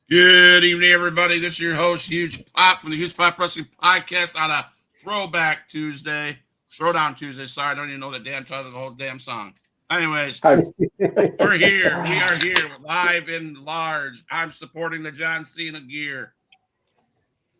Good evening, everybody. This is your host, Huge Pop, from the Huge Pop Wrestling Podcast on a Throwback Tuesday. Throwdown Tuesday. Sorry, I don't even know the damn title of the whole damn song. Anyways, Hi. we're here. We are here live and large. I'm supporting the John Cena gear.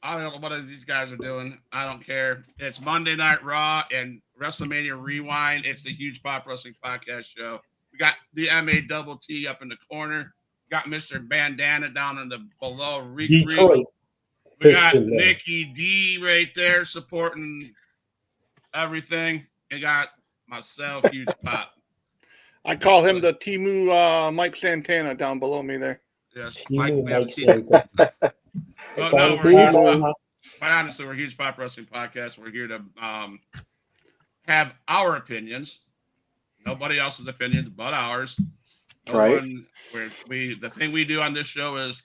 I don't know what these guys are doing. I don't care. It's Monday Night Raw and WrestleMania Rewind. It's the Huge Pop Wrestling Podcast show. We got the MA Double T up in the corner. We got Mr. Bandana down in the below. Detroit We got Piston Man. Nikki D right there supporting everything. We got myself, Huge Pop. I call him the Timu Mike Santana down below me there. Yes, Mike we have a Santana. No, we're Huge Pop. Quite honestly, we're Huge Pop Wrestling Podcast. We're here to have our opinions. Nobody else's opinions but ours. Right. The thing we do on this show is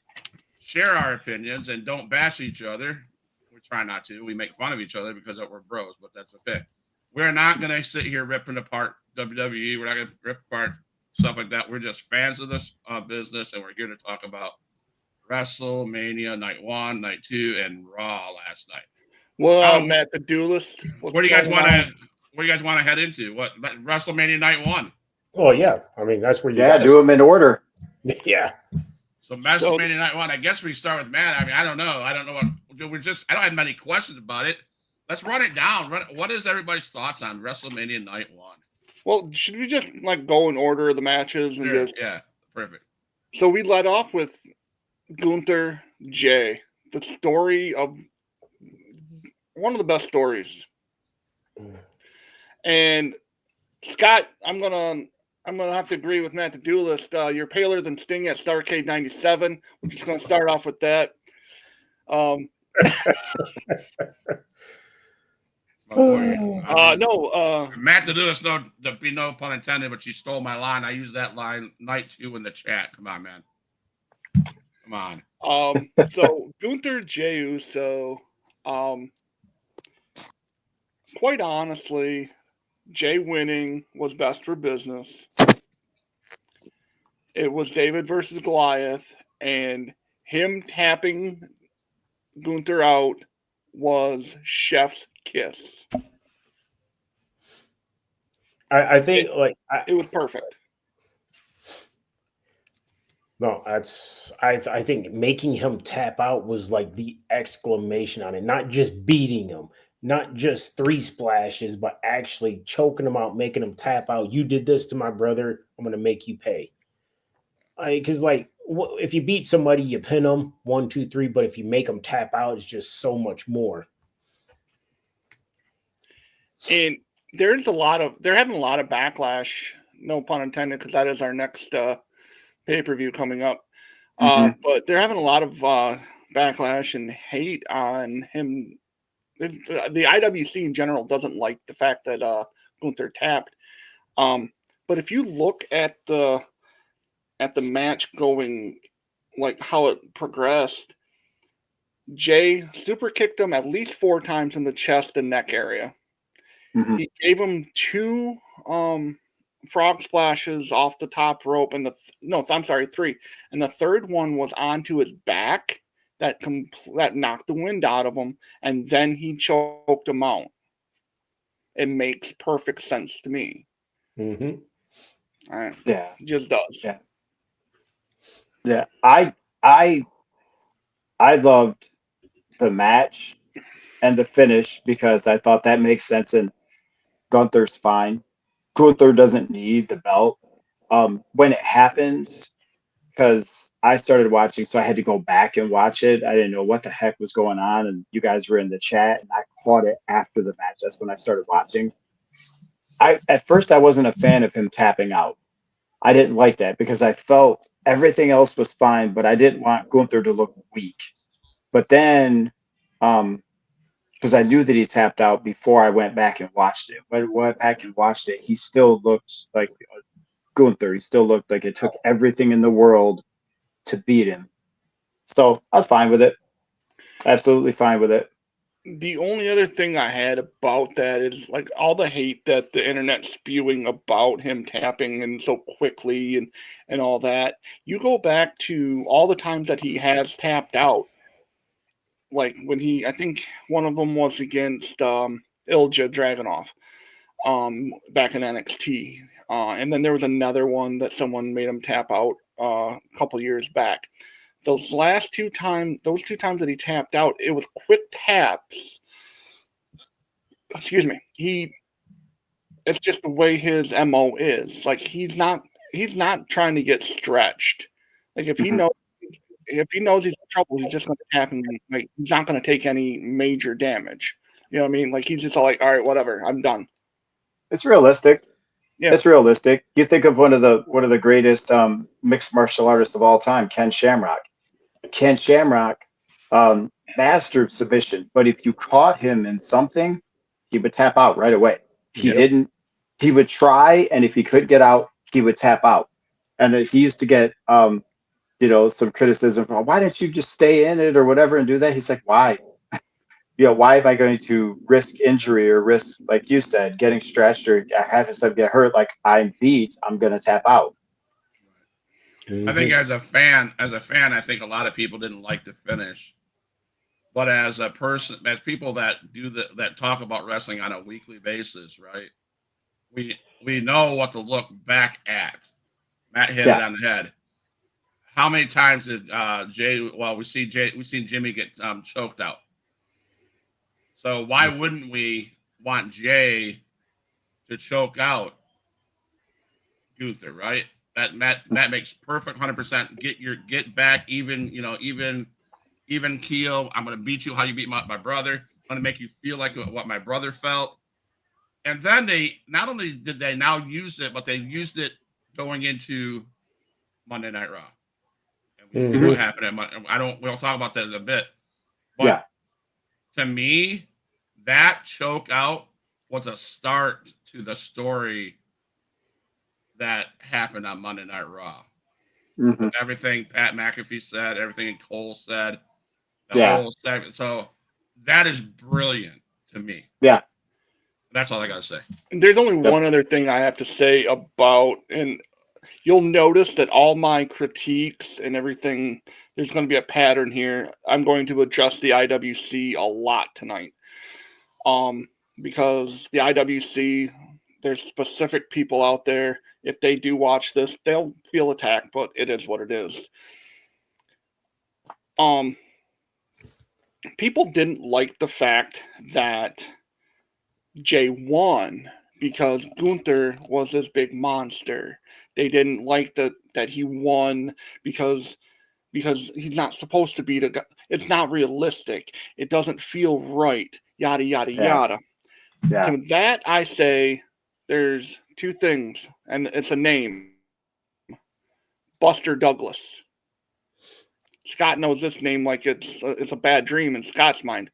share our opinions and don't bash each other. We try not to. We make fun of each other because we're bros, but that's okay. We're not going to sit here ripping apart WWE. We're not going to rip apart stuff like that. We're just fans of this business, and we're here to talk about WrestleMania Night 1, Night 2, and Raw last night. Well, Matt, the duelist. What do you guys want to head into? What WrestleMania Night 1? Oh yeah, I mean that's where you do them in order. Yeah. So WrestleMania Night 1. I guess we start with Matt. I mean, I don't know what I don't have many questions about it. Let's run it down. What is everybody's thoughts on WrestleMania Night 1? Well, should we just go in order of the matches and Sure. Yeah, perfect. So we led off with Gunther Jay, the story of one of the best stories. And Scott, I'm gonna have to agree with Matt the Duelist. You're paler than Sting at Starrcade '97. We're just gonna start off with that. Matt the Duelist, there'd be no pun intended, but you stole my line. I used that line night 2 in the chat. Come on, man. Come on. So Gunther Jey Uso, quite honestly, Jay winning was best for business. It was David versus Goliath, and him tapping Gunther out was chef's kiss. I think it was perfect. No, I think making him tap out was like the exclamation on it. Not just beating him, not just 3 splashes, but actually choking him out, making him tap out. You did this to my brother. I'm gonna make you pay. Because if you beat somebody, you pin them 1, 2, 3. But if you make them tap out, it's just so much more. And they're having a lot of backlash. No pun intended, because that is our next pay-per-view coming up. But they're having a lot of backlash and hate on him. The IWC in general doesn't like the fact that Gunther tapped. But if you look at the match going, like how it progressed, Jay super kicked him at least 4 times in the chest and neck area. Mm-hmm. He gave him 2 frog splashes off the top rope, and 3. And the third one was onto his back that knocked the wind out of him, and then he choked him out. It makes perfect sense to me. Mm-hmm. All right. Yeah. It just does. Yeah. Yeah. I loved the match and the finish because I thought that makes sense, and Gunther's fine. Gunther doesn't need the belt. When it happens, because I started watching, so I had to go back and watch it. I didn't know what the heck was going on, and you guys were in the chat, and I caught it after the match. That's when I started watching. At first, I wasn't a fan of him tapping out. I didn't like that because I felt everything else was fine, but I didn't want Gunther to look weak. But then, because I knew that he tapped out before I went back and watched it. When I went back and watched it, he still looked like Gunther. He still looked like it took everything in the world to beat him. So I was fine with it. Absolutely fine with it. The only other thing I had about that is like all the hate that the internet's spewing about him tapping and so quickly and all that. You go back to all the times that he has tapped out, like when I think one of them was against Ilja Dragunov back in NXT. And then there was another one that someone made him tap out a couple years back. Those two times that he tapped out, it was quick taps. Excuse me. It's just the way his MO is. Like he's not trying to get stretched. Like if he knows he's in trouble, he's just going to tap and like he's not going to take any major damage. You know what I mean? Like he's just like, all right, whatever, I'm done. It's realistic. Yeah. It's realistic. You think of one of the greatest mixed martial artists of all time, Ken Shamrock. Ken Shamrock mastered submission, but if you caught him in something, he would tap out right away. He didn't. He would try, and if he could get out, he would tap out. And he used to get some criticism from, why didn't you just stay in it or whatever and do that? He's like, why? Why am I going to risk injury or risk, like you said, getting stretched or having stuff get hurt? Like I'm beat, I'm going to tap out. I think as a fan, I think a lot of people didn't like the finish. But as a person, as people that that talk about wrestling on a weekly basis, right? We know what to look back at. Matt hit it on the head. How many times did Jay? Well, we've seen Jimmy get choked out. So why wouldn't we want Jay to choke out Gunther, right? That makes perfect 100%. Get back even keel. I'm gonna beat you how you beat my brother. I'm gonna make you feel like what my brother felt. And then they not only did they now use it, but they used it going into Monday Night Raw. And we see what happened at Monday. We'll talk about that in a bit. But to me, that choke out was a start to the story that happened on Monday Night Raw. Everything Pat McAfee said, everything Cole said, the whole segment. So that is brilliant to me. Yeah. That's all I got to say. There's only one other thing I have to say about, and you'll notice that all my critiques and everything, there's going to be a pattern here. I'm going to adjust the IWC a lot tonight. Because the IWC, there's specific people out there. If they do watch this, they'll feel attacked, but it is what it is. People didn't like the fact that Jay won because Gunther was this big monster. They didn't like that he won because he's not supposed to be the guy. It's not realistic. It doesn't feel right. Yada, yada, yada. Yeah. To that, I say there's two things, and it's a name. Buster Douglas. Scott knows this name like it's a bad dream in Scott's mind.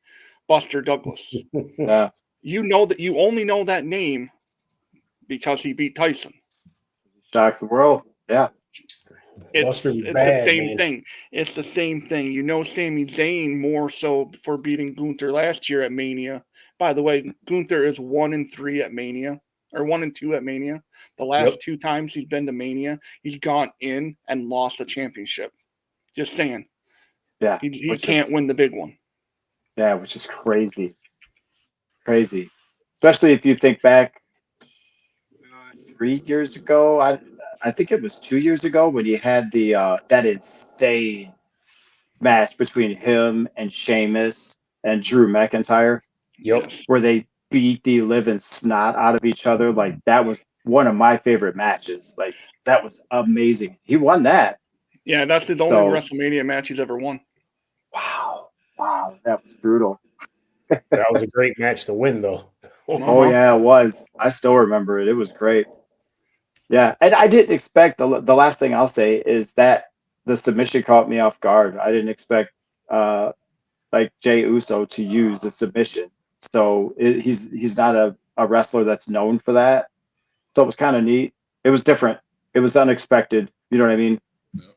Buster Douglas. Yeah. You know that you only know that name because he beat Tyson. Shocks the world. Yeah. It's the same thing. It's the same thing. You know Sami Zayn more so for beating Gunther last year at Mania. By the way, Gunther is 1-3 at Mania, or 1-2 at Mania. The last two times he's been to Mania, he's gone in and lost the championship. Just saying. Yeah. He can't win the big one. Yeah, which is crazy. Crazy. Especially if you think back 3 years ago. I think it was 2 years ago when you had the that insane match between him and Sheamus and Drew McIntyre. Yep. Where they beat the living snot out of each other. Like that was one of my favorite matches. Like that was amazing. He won that. Yeah, that's the only WrestleMania match he's ever won. Wow, that was brutal. That was a great match to win, though. Oh yeah, it was. I still remember it. It was great. Yeah, and I didn't expect the last thing I'll say is that the submission caught me off guard. I didn't expect like Jey Uso to use the submission. So he's not a wrestler that's known for that. So it was kind of neat. It was different. It was unexpected. You know what I mean?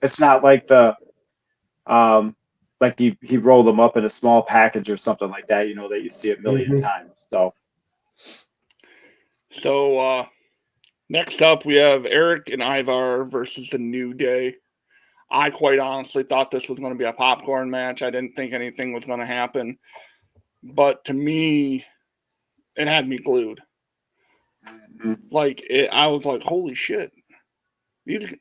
It's not like the like he rolled them up in a small package or something like that, that you see a 1,000,000 times. So next up, we have Eric and Ivar versus the New Day. I quite honestly thought this was going to be a popcorn match. I didn't think anything was going to happen. But to me, it had me glued. I was like, holy shit. The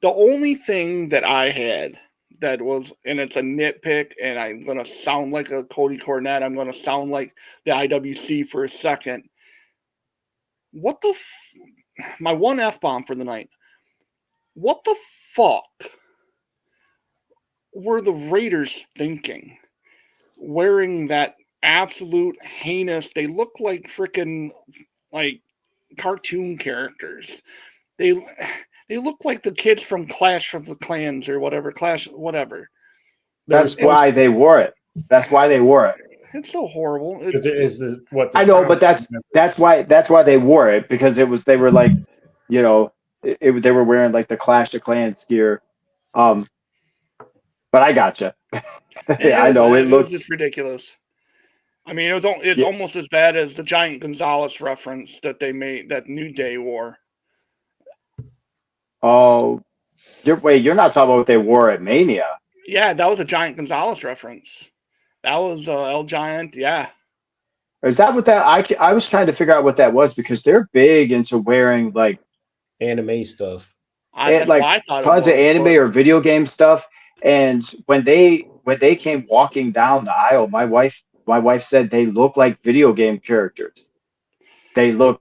only thing that I had that was, and it's a nitpick, and I'm going to sound like a Cody Cornette. I'm going to sound like the IWC for a second. My one F-bomb for the night. What the fuck were the Raiders thinking? Wearing that absolute heinous, they look like freaking like cartoon characters. They look like the kids from Clash of the Clans or whatever. That's why they wore it. It's so horrible. I know, but that's why they wore it, because they were like, they were wearing like the Clash of Clans gear. But I gotcha. I know it looks was just ridiculous. I mean, it's almost as bad as the Giant Gonzalez reference that they made, that New Day wore. Oh, you're not talking about what they wore at Mania. Yeah, that was a Giant Gonzalez reference. That was El Giant, yeah. Is that what that? I was trying to figure out what that was, because they're big into wearing like anime stuff, that's like what I thought tons of anime or video game stuff. And when they came walking down the aisle, my wife said they look like video game characters. They look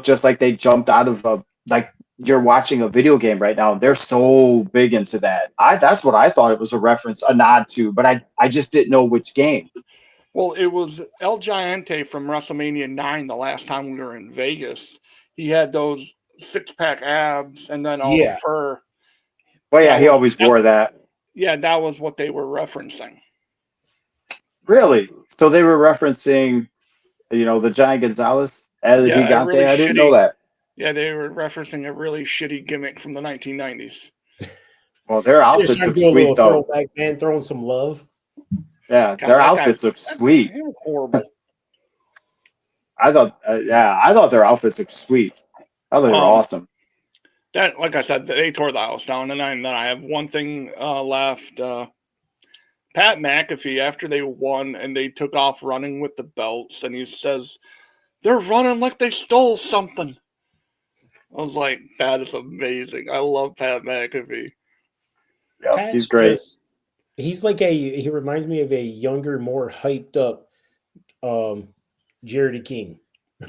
just like they jumped out of like you're watching a video game right now. They're so big into that. That's what I thought it was a nod to, but I just didn't know which game. Well, it was El Giante from WrestleMania 9 the last time we were in Vegas. He had those 6-pack abs and then all the fur. Well, yeah, he always wore that. Yeah, that was what they were referencing. Really? So they were referencing, the Giant Gonzalez El Gigante? I didn't know that. Yeah, they were referencing a really shitty gimmick from the 1990s. Well, their outfits look sweet, though. Throwback, man, throwing some love. Yeah, their outfits look sweet. It was horrible. I thought their outfits looked sweet. I thought they were awesome. That, like I said, they tore the house down, and then I have one thing left. Pat McAfee, after they won and they took off running with the belts, and he says, "They're running like they stole something." I was like, that is amazing. I love Pat McAfee. Yeah, he's great. He's like he reminds me of a younger, more hyped up Jared King.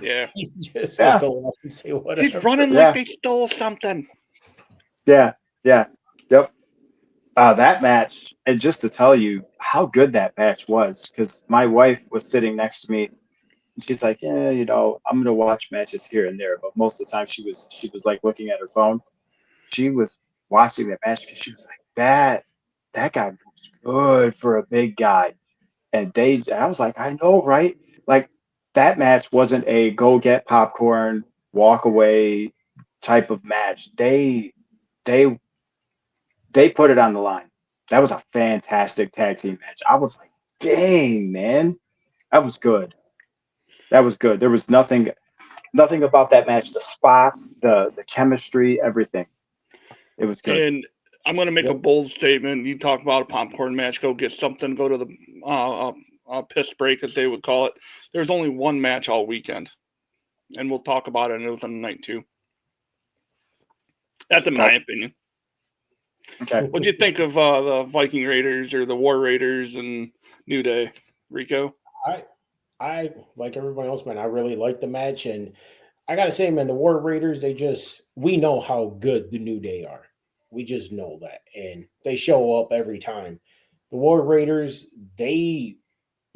Yeah. He just go off and say whatever. He's running like they stole something. Yeah. Yep. That match, and just to tell you how good that match was, because my wife was sitting next to me, and she's like, "Yeah, I'm gonna watch matches here and there," but most of the time she was like looking at her phone. She was watching that match because she was like, "That guy was good for a big guy," and I was like, "I know, right?" Like, that match wasn't a go get popcorn, walk away type of match. They put it on the line. That was a fantastic tag team match. I was like, dang, man. That was good. There was nothing about that match. The spots, the chemistry, everything. It was good. And I'm going to make a bold statement. You talk about a popcorn match, go get something, go to the piss break, as they would call it. There's only one match all weekend. And we'll talk about it, and it was on the night too. That's in my opinion. Okay. What'd you think of the Viking Raiders or the War Raiders and New Day, Rico? I like everybody else, man. I really liked the match, and I gotta say, man, the War Raiders, we know how good the New Day are. We just know that, and they show up every time. The War Raiders, they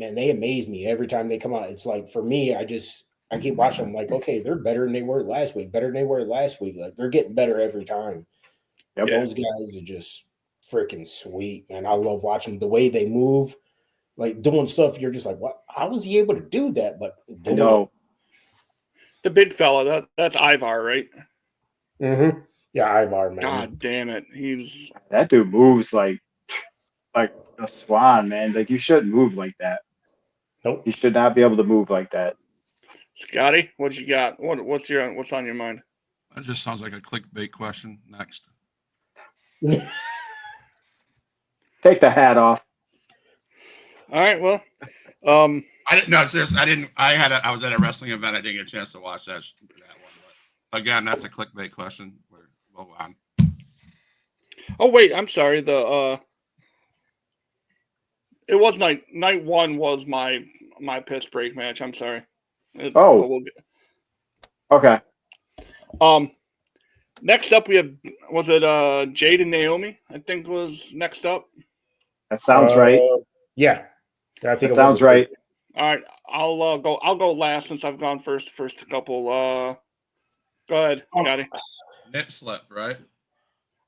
amaze me every time they come out. It's like, for me, I keep watching them, like, okay, they're better than they were last week. Like, they're getting better every time. Yep. Those guys are just freaking sweet, man. I love watching the way they move, like doing stuff. You're just like, what? How was he able to do that? But no, the big fella, that's Ivar, right? Mm-hmm. Yeah, Ivar, man. God damn it, that dude moves like like a swan, man. Like you shouldn't move like that. Nope. You should not be able to move like that. Scotty, what you got? What's on your mind? That just sounds like a clickbait question. Next. Take the hat off. All right, well, I didn't know. Seriously, I didn't. I was at a wrestling event. I didn't get a chance to watch that one. But again, that's a clickbait question. We'll move on. oh wait, I'm sorry. It was night one was my piss break match. I'm sorry. Okay. Next up we have Jade and Naomi, I think was next up. That sounds right. Yeah. I think That sounds right. All right, I'll go last since I've gone first couple. Go ahead, Scotty. Nip slip, right?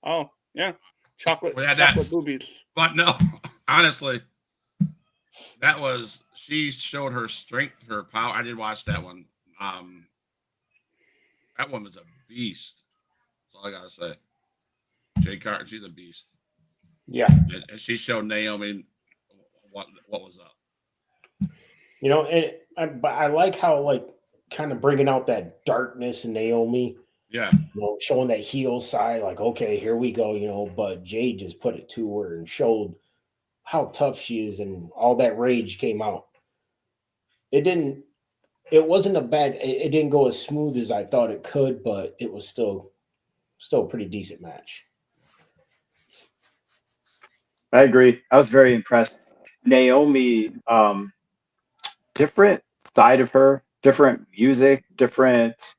Oh, yeah. Chocolate boobies. But no, honestly, she showed her strength, her power. I did watch that one. That one was a beast. That's all I gotta say. Jade Carter, she's a beast. Yeah. And she showed Naomi what was up. You know, but I like how kind of bringing out that darkness in Naomi. Yeah. You know, showing that heel side, like, okay, here we go, you know, but Jade just put it to her and showed how tough she is, and all that rage came out. It didn't go as smooth as I thought it could, but it was still a pretty decent match. I agree. I was very impressed. Naomi, different side of her, different music, different.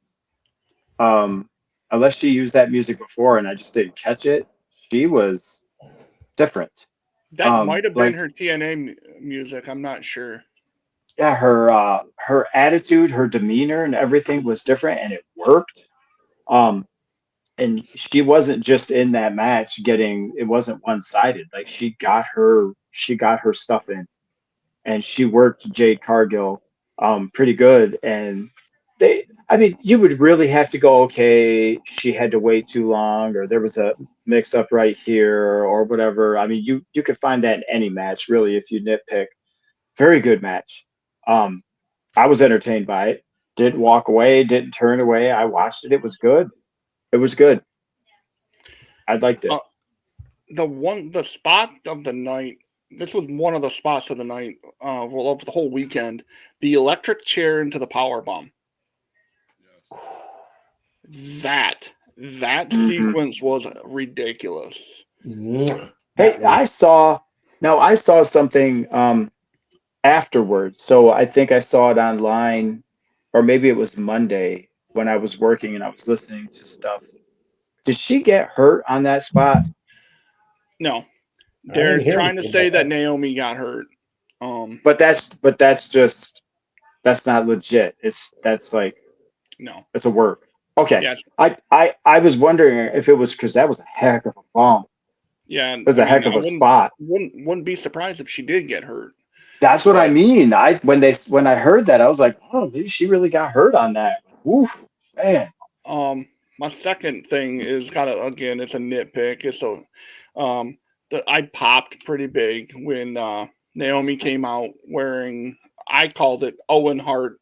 Unless she used that music before and I just didn't catch it, she was different. That might have been her TNA music. I'm not sure. Yeah, her attitude, her demeanor, and everything was different, and it worked. And she wasn't just in that match it wasn't one-sided. Like she got her stuff in, and she worked Jade Cargill pretty good. And you would really have to go, okay, she had to wait too long, or there was a mix up right here, or whatever. I mean, you could find that in any match, really, if you nitpick. Very good match. I was entertained by it. Didn't walk away, didn't turn away. I watched it. It was good. It was good. I liked it. The spot of the night. This was one of the spots of the night. Of the whole weekend. The electric chair into the power bomb. That sequence was ridiculous. Hey, I saw something afterwards. So I think I saw it online, or maybe it was Monday when I was working and I was listening to stuff. Did she get hurt on that spot? No. They're trying to say that Naomi got hurt. But that's not legit. That's a work. Okay. Yes. I was wondering if it was because that was a heck of a bomb. Yeah, it was a heck of a spot. Wouldn't be surprised if she did get hurt. That's what I mean. When I heard that, I was like, oh, maybe she really got hurt on that. Oof, man. My second thing is it's a nitpick. I popped pretty big when Naomi came out wearing, I called it Owen Hart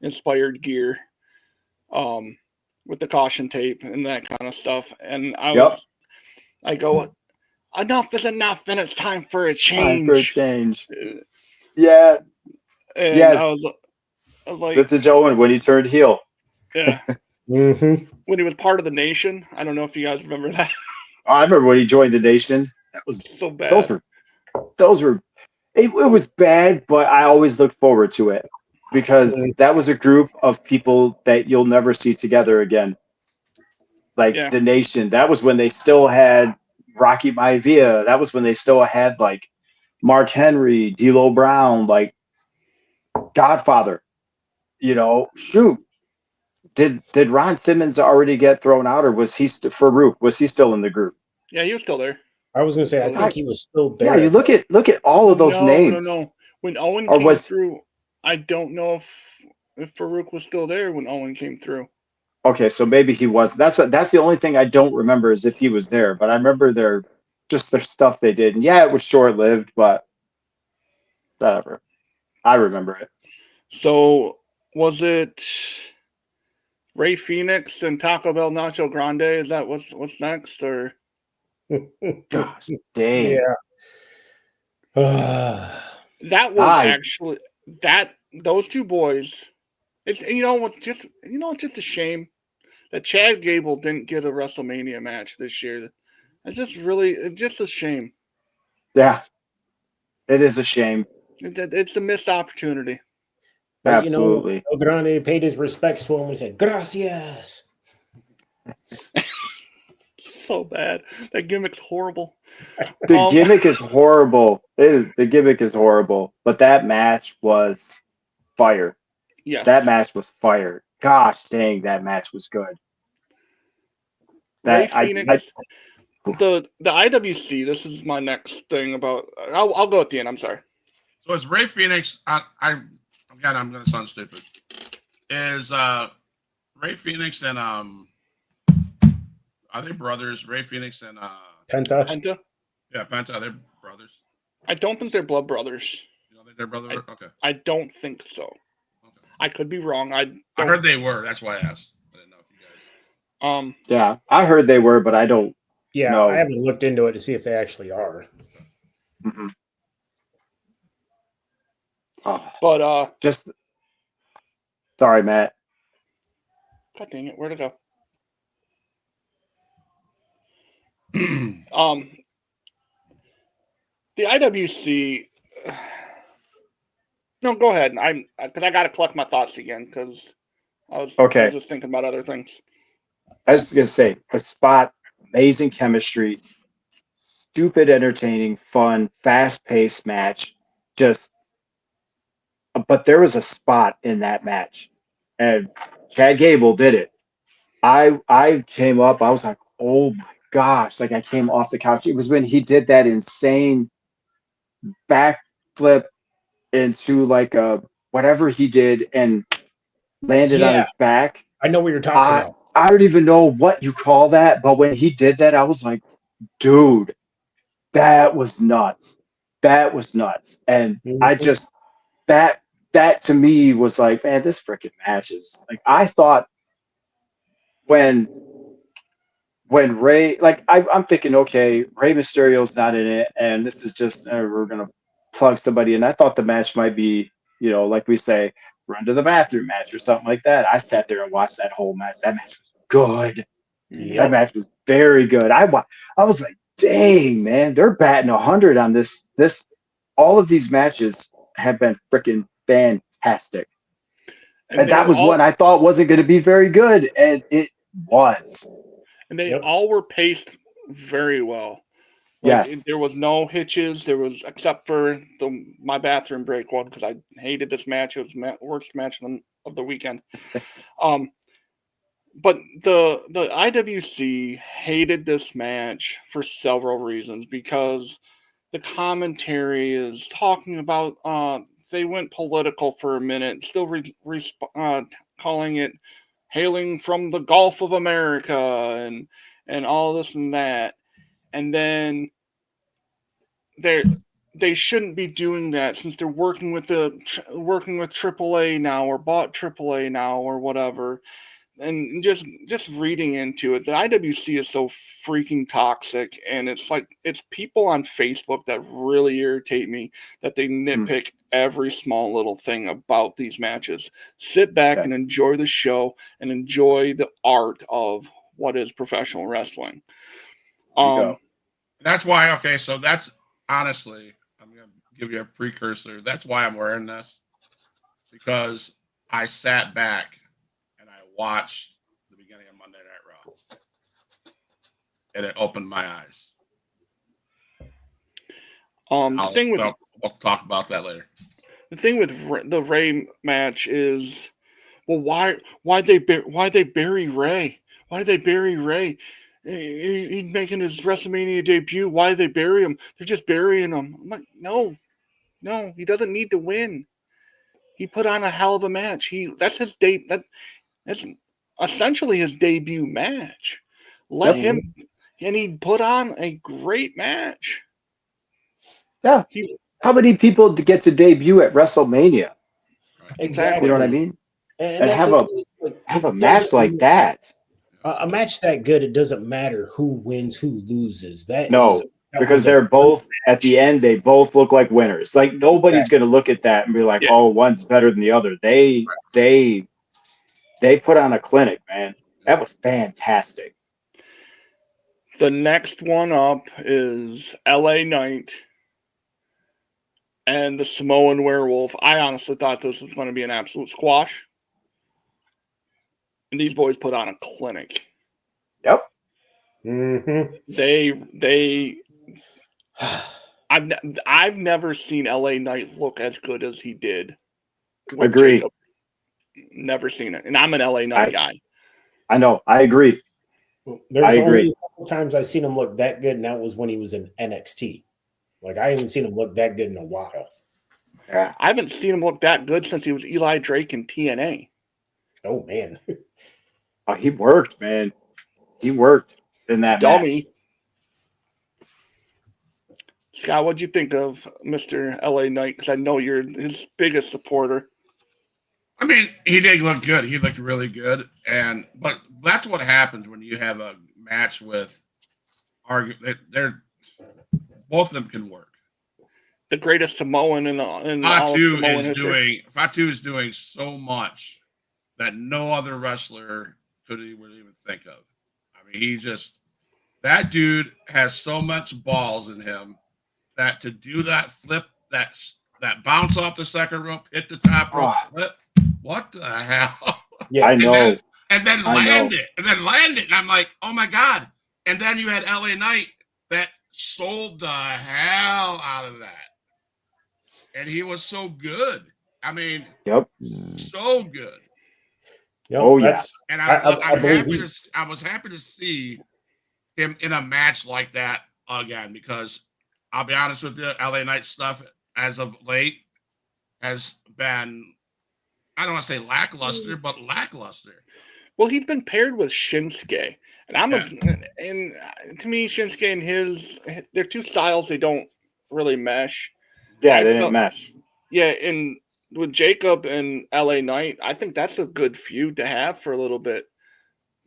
inspired gear, with the caution tape and that kind of stuff. And I go, enough is enough, and it's time for a change. Yeah. And yes. I was like, Vintage Owen when he turned heel. Yeah. Mm-hmm. When he was part of the Nation. I don't know if you guys remember that. I remember when he joined the Nation. That was so bad. Those were. It was bad, but I always looked forward to it because that was a group of people that you'll never see together again. Like the Nation. That was when they still had Rocky Maivia. That was when they still had like Mark Henry, D'Lo Brown, like Godfather. You know, shoot. Did Ron Simmons already get thrown out, or was he Farouk? Was he still in the group? Yeah, he was still there. I was going to say, I think he was still there. Yeah, you look at all of those names. No. When Owen came through, I don't know if Farouk was still there when Owen came through. Okay, so maybe he was. That's the only thing I don't remember is if he was there. But I remember there just the stuff they did. And yeah, it was short lived, but whatever. I remember it. So was it Ray Phoenix and Taco Bell Nacho Grande? Is that what's next? Or Gosh dang. Yeah. that was actually those two boys. It's it's just a shame that Chad Gable didn't get a WrestleMania match this year. It's just a shame. Yeah. It is a shame. It's a missed opportunity. But Absolutely. El Grande paid his respects to him and said, "Gracias." So bad. That gimmick's horrible. The gimmick is horrible. The gimmick is horrible. But that match was fire. Yeah. That match was fire. Gosh dang, that match was good. Ray Phoenix. The IWC. This is my next thing about. I'll go at the end. I'm sorry. So it's Ray Phoenix. I'm going to sound stupid. Is Ray Phoenix and are they brothers? Ray Phoenix and Penta. Yeah, Penta. Are they brothers? I don't think they're blood brothers. You don't think they're brothers? Okay. I don't think so. Okay. I could be wrong. I heard they were. That's why I asked. I didn't know if you guys. Yeah, I heard they were, but I don't. Yeah, know. I haven't looked into it to see if they actually are. Mm-mm. Oh, but just sorry, Matt. God dang it, where'd it go? The IWC. No, go ahead. Because I got to collect my thoughts again because I was just thinking about other things. I was gonna say a spot, amazing chemistry, stupid, entertaining, fun, fast-paced match. But there was a spot in that match, and Chad Gable did it. I came up. I was like, oh my gosh! Like I came off the couch. It was when he did that insane backflip into like whatever he did and landed on his back. I know what you're talking about. I don't even know what you call that, but when he did that, I was like, dude, that was nuts. That was nuts. And I just that to me was like, man, this freaking match is like I thought when Ray, like I'm thinking, okay, Rey Mysterio's not in it, and this is just we're gonna plug somebody in. I thought the match might be, like we say, run to the bathroom match or something like that. I sat there and watched that whole match. That match was good. Yep. That match was very good. I was like, dang, man, they're batting 100 on this. All of these matches have been freaking fantastic. And that was one I thought wasn't going to be very good, and it was. And they all were paced very well. Yes. There was no hitches. There was, except for my bathroom break one, because I hated this match. It was the worst match of the weekend. But the IWC hated this match for several reasons, because the commentary is talking about they went political for a minute, still calling it hailing from the Gulf of America and all this and that. And then they shouldn't be doing that, since they're working with AAA now, or bought AAA now, or whatever. And just reading into it, the IWC is so freaking toxic, and it's people on Facebook that really irritate me, that they nitpick every small little thing about these matches. Sit back and enjoy the show and enjoy the art of what is professional wrestling. That's why. Okay, so that's honestly, I'm gonna give you a precursor. That's why I'm wearing this, because I sat back and I watched the beginning of Monday Night Raw, and it opened my eyes. We'll talk about that later. The thing with the Ray match is, well, why they bury Ray? Why did they bury Ray? He's making his WrestleMania debut. Why did they bury him? They're just burying him. I'm like, no, he doesn't need to win. He put on a hell of a match. That's his that's essentially his debut match. Let him. and he put on a great match. Yeah. How many people get to debut at WrestleMania? Exactly. You know what I mean? And that's have the a thing, like, have it a match doesn't- like that. a match that good. It doesn't matter who wins, who loses. That No, because was a they're great both at the match. end. They both look like winners. Like nobody's going to look at that and be like, Yeah. "Oh, one's better than the other." They put on a clinic, man. That was fantastic. The next one up is LA Knight and the Samoan Werewolf. I honestly thought this was going to be an absolute squash. And these boys put on a clinic. Yep. They I've never seen LA Knight look as good as he did with Agree. Jacob. Never seen it. And I'm an LA Knight guy. I know. I agree. There's I agree. only a couple times I've seen him look that good, and that was when he was in NXT. Like I haven't seen him look that good in a while. Yeah. I haven't seen him look that good since he was Eli Drake in TNA. Oh man. Oh, he worked, man. He worked in that Dummy. match. Scott, what'd you think of Mr. LA Knight? Because I know you're his biggest supporter. I mean, he did look good. He looked really good, but that's what happens when you have a match with they're both of them can work. The greatest Samoan in all of Samoan history. Fatu is doing so much that no other wrestler could even think of. I mean, that dude has so much balls in him that to do that flip, that bounce off the second rope, hit the top rope, flip. What the hell? Yeah, I know. And then land it. And I'm like, oh my God. And then you had LA Knight that sold the hell out of that. And he was so good. I mean, Yep. so good. Yep, Oh, yeah. And I was happy to see him in a match like that again, because I'll be honest with you, LA Knight stuff as of late has been, I don't want to say lackluster, but lackluster. Well, he'd been paired with Shinsuke, and to me, Shinsuke and they're two styles. They don't really mesh. Yeah, they didn't mesh. Yeah, and with Jacob and LA Knight, I think that's a good feud to have for a little bit.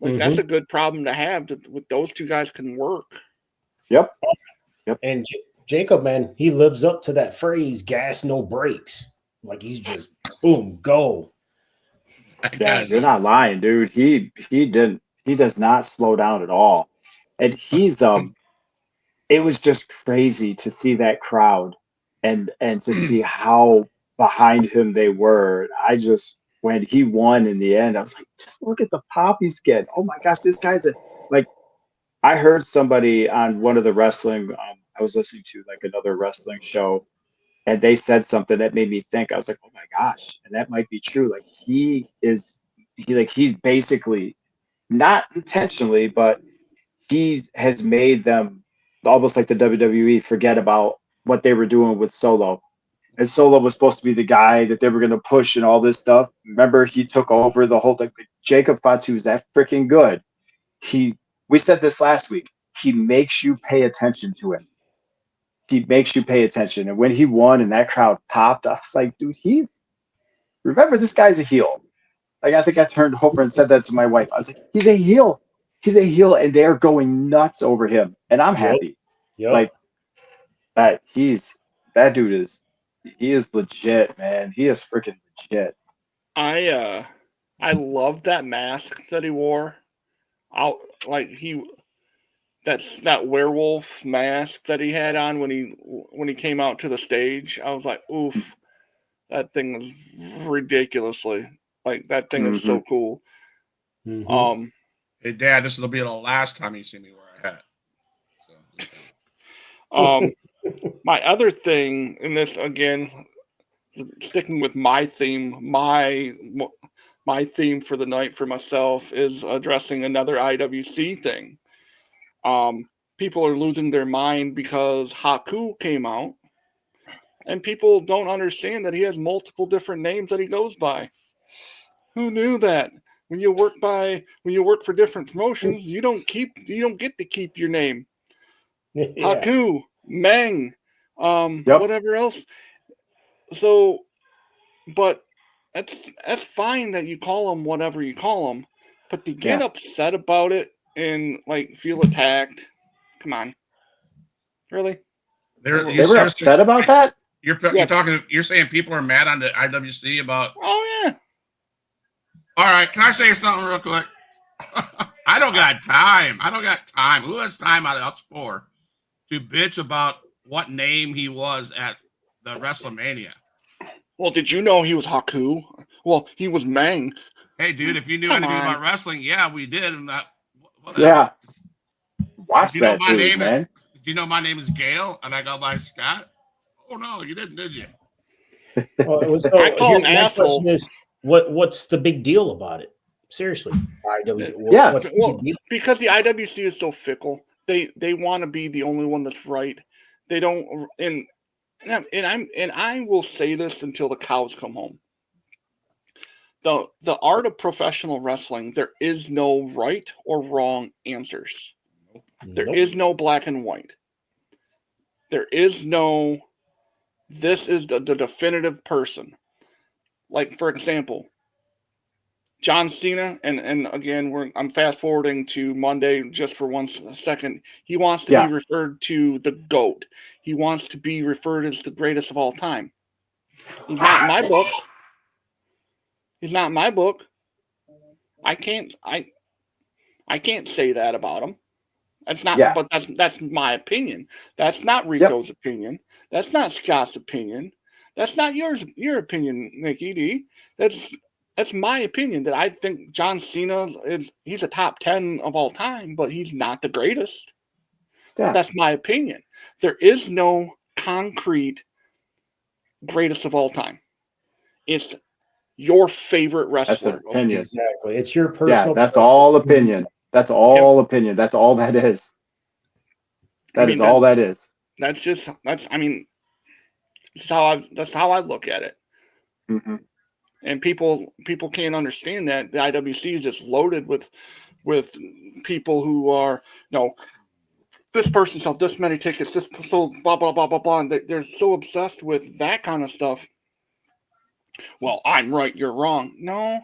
Like that's a good problem to have. With those two guys can work. Yep. And Jacob, man, he lives up to that phrase, gas, no brakes. Like he's just boom, go. Yeah, you're not lying, dude. He does not slow down at all. And it was just crazy to see that crowd and to see how behind him they were. When he won in the end, I was like, just look at the pop he's getting. Oh my gosh, this guy's I heard somebody on one of the wrestling, I was listening to like another wrestling show, and they said something that made me think. I was like, oh my gosh, and that might be true. Like he's basically not intentionally, but he has made them almost like the WWE forget about what they were doing with Solo. And Solo was supposed to be the guy that they were going to push and all this stuff. Remember, he took over the whole thing. Jacob Fatu is that freaking good. We said this last week. He makes you pay attention to him. He makes you pay attention. And when he won and that crowd popped, I was like, dude, remember this guy's a heel. Like I think I turned over and said that to my wife. I was like, he's a heel. He's a heel, and they're going nuts over him. And I'm happy. Yep. Like that dude is legit, man. He is freaking legit. I love that mask that he wore. That werewolf mask that he had on when he came out to the stage. I was like, oof, that thing was ridiculously that thing is so cool. Hey Dad, this will be the last time you see me wear a hat. My other thing, and this again, sticking with my theme, my theme for the night for myself is addressing another IWC thing. People are losing their mind because Haku came out, and people don't understand that he has multiple different names that he goes by. Who knew that? When you work for different promotions, you don't get to keep your name. Yeah. Haku, Meng, Yep. whatever else. So, but that's fine that you call them whatever you call them, but to get upset about it and like feel attacked, come on, really? They were upset about that? You're Yeah. you're saying people are mad on the IWC about. Oh yeah. All right, can I say something real quick? I don't got time. Who has time out of us four to bitch about what name he was at the WrestleMania? Well, did you know he was Haku? Well, he was Meng. Hey, dude, if you knew Come anything on. about wrestling, yeah, we did. And that, whatever. Yeah. Watch Do you know that my dude, name? man. Do you know my name is Gail and I go by Scott? Oh no, you didn't, did you? Well, so I call him my asshole. question is, what's the big deal about it? Seriously, Yeah. what's the Well, big deal? because the IWC is so fickle, they want to be the only one that's right. They don't, and I will say this until the cows come home. The art of professional wrestling, there is no right or wrong answers. There is no black and white. There is no, this is the definitive person. Like, for example, John Cena, and again, I'm fast forwarding to Monday just for 1 second. He wants to be referred to the GOAT. He wants to be referred as the greatest of all time. He's not in my book. He's not in my book. I can't say that about him. That's not, but that's my opinion. That's not Rico's opinion. That's not Scott's opinion. That's not your opinion, Nikki D. That's my opinion, that I think John Cena he's a top 10 of all time, but he's not the greatest. Yeah. But that's my opinion. There is no concrete greatest of all time. It's your favorite wrestler. That's an opinion. Exactly. It's your personal. Yeah, that's all opinion. That's all opinion. That's all that is. That's how I look at it. Mm-hmm. And people can't understand that the IWC is just loaded with people who are, this person sold this many tickets, this sold blah blah blah blah blah, and they're so obsessed with that kind of stuff. Well, I'm right, you're wrong. No.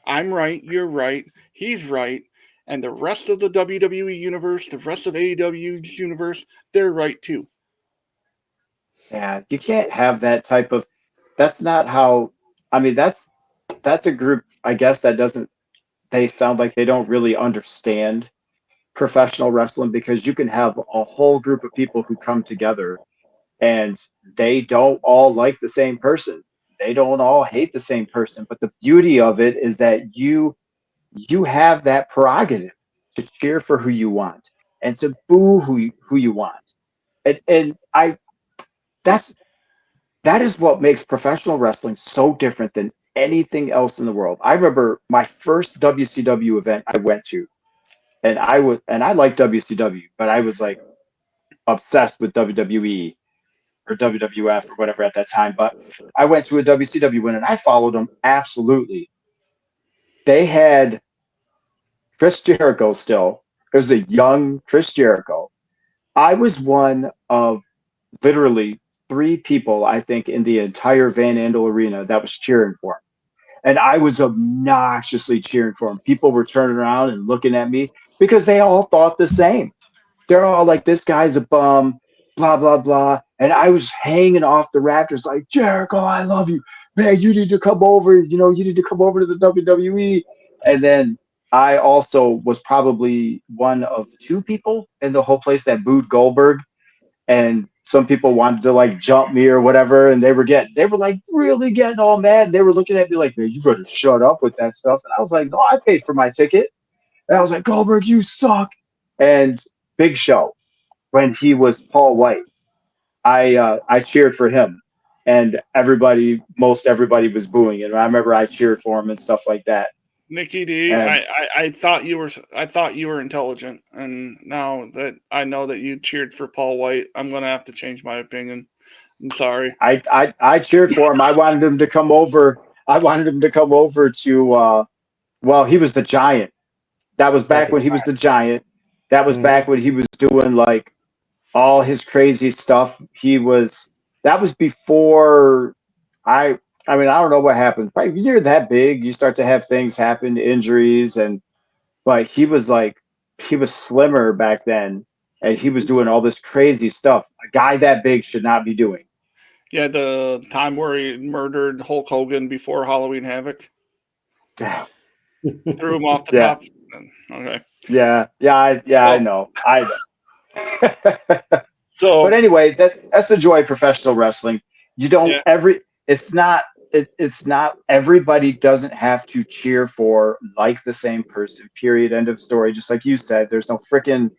I'm right, you're right, he's right, and the rest of the WWE universe, the rest of AEW's universe, they're right too. Yeah, you can't have that type of. That's not how. I mean, that's a group, I guess, that doesn't. They sound like they don't really understand professional wrestling, because you can have a whole group of people who come together and they don't all like the same person. They don't all hate the same person. But the beauty of it is that you have that prerogative to cheer for who you want and to boo who you want. And that is what makes professional wrestling so different than anything else in the world. I remember my first WCW event I went to, and I liked WCW, but I was like obsessed with WWE or WWF or whatever at that time. But I went to a WCW one and I followed them absolutely. They had Chris Jericho still. It was a young Chris Jericho. I was one of literally 3 people, I think, in the entire Van Andel arena that was cheering for him. And I was obnoxiously cheering for him. People were turning around and looking at me because they all thought the same. They're all like, this guy's a bum, blah, blah, blah. And I was hanging off the rafters like, Jericho, I love you. Man, you need to come over. You need to come over to the WWE. And then I also was probably one of 2 people in the whole place that booed Goldberg. And some people wanted to like jump me or whatever. And they were like really getting all mad. They were looking at me like, man, you better shut up with that stuff. And I was like, no, I paid for my ticket. And I was like, Goldberg, you suck. And Big Show, when he was Paul White, I cheered for him, and most everybody was booing, and I remember I cheered for him and stuff like that. Nikki D, And I thought you were intelligent, and now that I know that you cheered for Paul White, I'm gonna have to change my opinion. I'm sorry. I cheered for him. I wanted him to come over. I wanted him to come over to. Well, he was the Giant. That was back when he was the Giant. That was back when he was doing like all his crazy stuff. That was before I mean, I don't know what happened. Right, when you're that big, you start to have things happen, injuries, but he was slimmer back then, and he was doing all this crazy stuff. A guy that big should not be doing. Yeah, the time where he murdered Hulk Hogan before Halloween Havoc. Threw him off the top. Okay. Yeah, I know. So, but anyway, that's the joy of professional wrestling. You don't it's not everybody doesn't have to cheer for like the same person. Period. End of story. Just like you said, there's no freaking,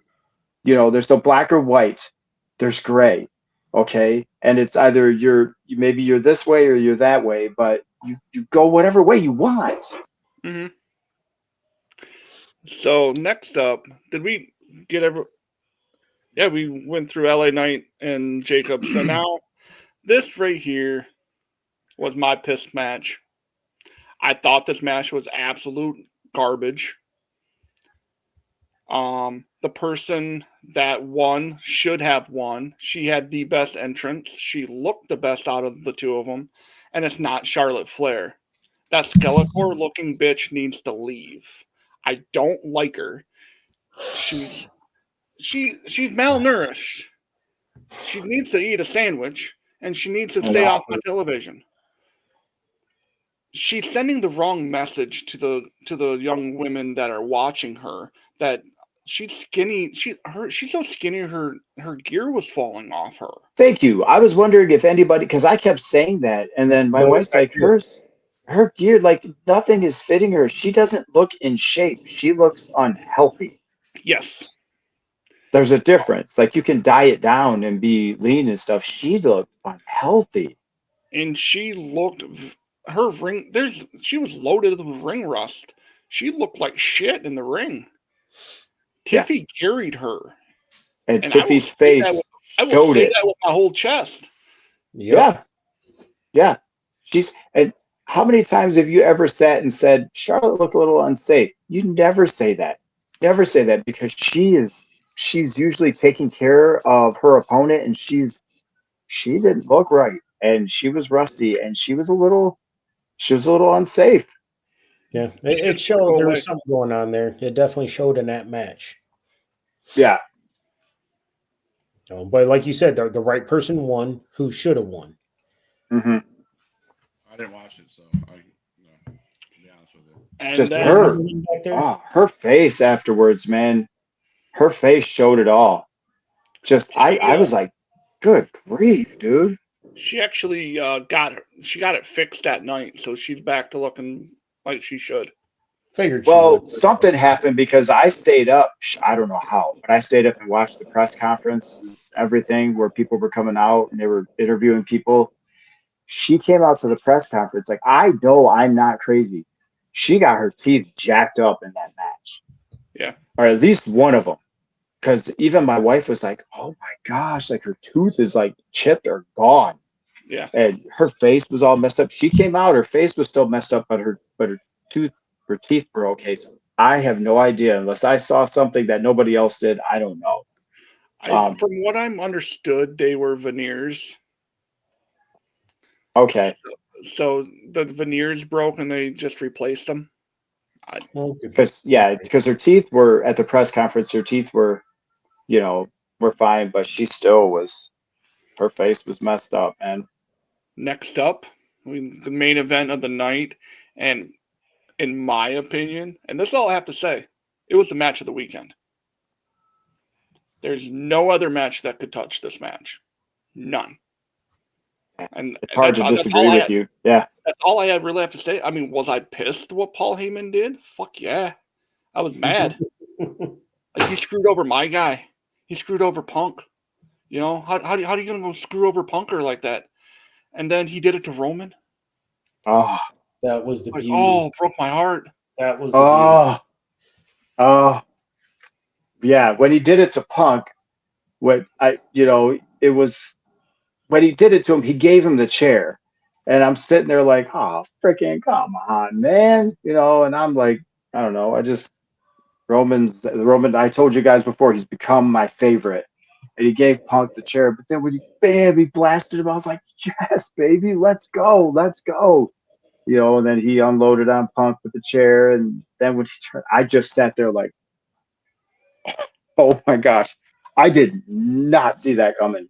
there's no black or white. There's gray. Okay, and it's either maybe you're this way or you're that way, but you go whatever way you want. mm-hmm. So next up, did we get every? Yeah, we went through LA Knight and Jacob. So now this right here was my piss match. I thought this match was absolute garbage. The person that won should have won. She had the best entrance. She looked the best out of the two of them, and it's not Charlotte Flair. That Skeletor looking bitch needs to leave. I don't like her. She's malnourished. She needs to eat a sandwich, and she needs to stay off my television. She's sending the wrong message to the young women that are watching her that she's skinny. She's so skinny her gear was falling off her. Thank you. I was wondering if anybody, because I kept saying that, and then my wife's like, her gear, like nothing is fitting her. She doesn't look in shape. She looks unhealthy. Yes. There's a difference. Like you can diet down and be lean and stuff. She looked unhealthy. And she looked she was loaded with ring rust. She looked like shit in the ring. Tiffy carried her. And Tiffy's face I will say that with my whole chest. Yep. Yeah. And how many times have you ever sat and said, Charlotte looked a little unsafe? You never say that. Never say that, because she's usually taking care of her opponent, and she didn't look right, and she was rusty, and she was a little unsafe. Yeah, it showed there was something going on there. It definitely showed in that match. Yeah. But like you said, the right person won who should have won. Mm-hmm. I didn't watch it, so to be honest with you. And just then, her face afterwards, man. Her face showed it all. I was like, good grief, dude. She actually got it fixed that night, so she's back to looking like she should. Figured. Well, something happened because I stayed up. I don't know how, but I stayed up and watched the press conference, everything where people were coming out and they were interviewing people. She came out to the press conference like, I know I'm not crazy. She got her teeth jacked up in that match. Yeah. Or at least one of them. Because even my wife was like, oh my gosh, like her tooth is like chipped or gone. Yeah. And her face was all messed up. She came out, her face was still messed up, but her teeth were okay. So I have no idea, unless I saw something that nobody else did. I don't know. From what I'm understood, they were veneers. Okay. So the veneers broke and they just replaced them. Because her teeth were at the press conference. Her teeth were, were fine, but her face was messed up, man. Next up, the main event of the night, and in my opinion, and that's all I have to say, it was the match of the weekend. There's no other match that could touch this match. None. And it's hard to disagree with you. Yeah. That's all I really have to say. I mean, was I pissed what Paul Heyman did? Fuck yeah. I was mad. Like, he screwed over my guy. He screwed over Punk. How are you going to go screw over Punker like that? And then he did it to Roman. Oh. That was the beauty. Oh, broke my heart. That was the beauty. Yeah, when he did it to Punk, it was when he did it to him, he gave him the chair. And I'm sitting there like, oh, freaking come on, man. And I'm like, I don't know. Roman, I told you guys before, he's become my favorite. And he gave Punk the chair. But then when he blasted him, I was like, yes, baby, let's go. Let's go. And then he unloaded on Punk with the chair. And then when he turned, I just sat there like, oh my gosh. I did not see that coming.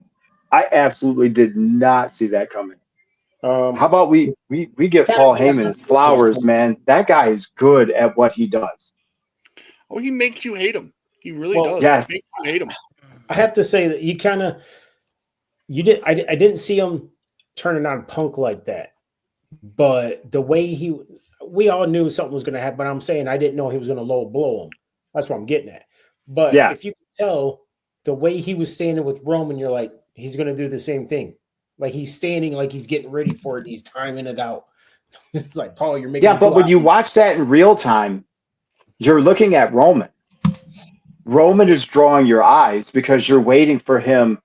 I absolutely did not see that coming. How about we give Kinda Paul what I Heyman thought his was gonna flowers, come. man? That guy is good at what he does. Oh, he makes you hate him. He really Well, does. yes. He makes you hate him. I have to say that you did. I didn't see him turning on Punk like that, but the way we all knew something was going to happen. I'm saying I didn't know he was going to low blow him. That's what I'm getting at. But Yeah. if you could tell the way he was standing with Roman, you're like, he's going to do the same thing. Like he's standing, like he's getting ready for it. He's timing it out. It's like, Paul, you're making Yeah, it too but when you obvious. watch that in real time, you're looking at Roman. Roman is drawing your eyes because you're waiting for him.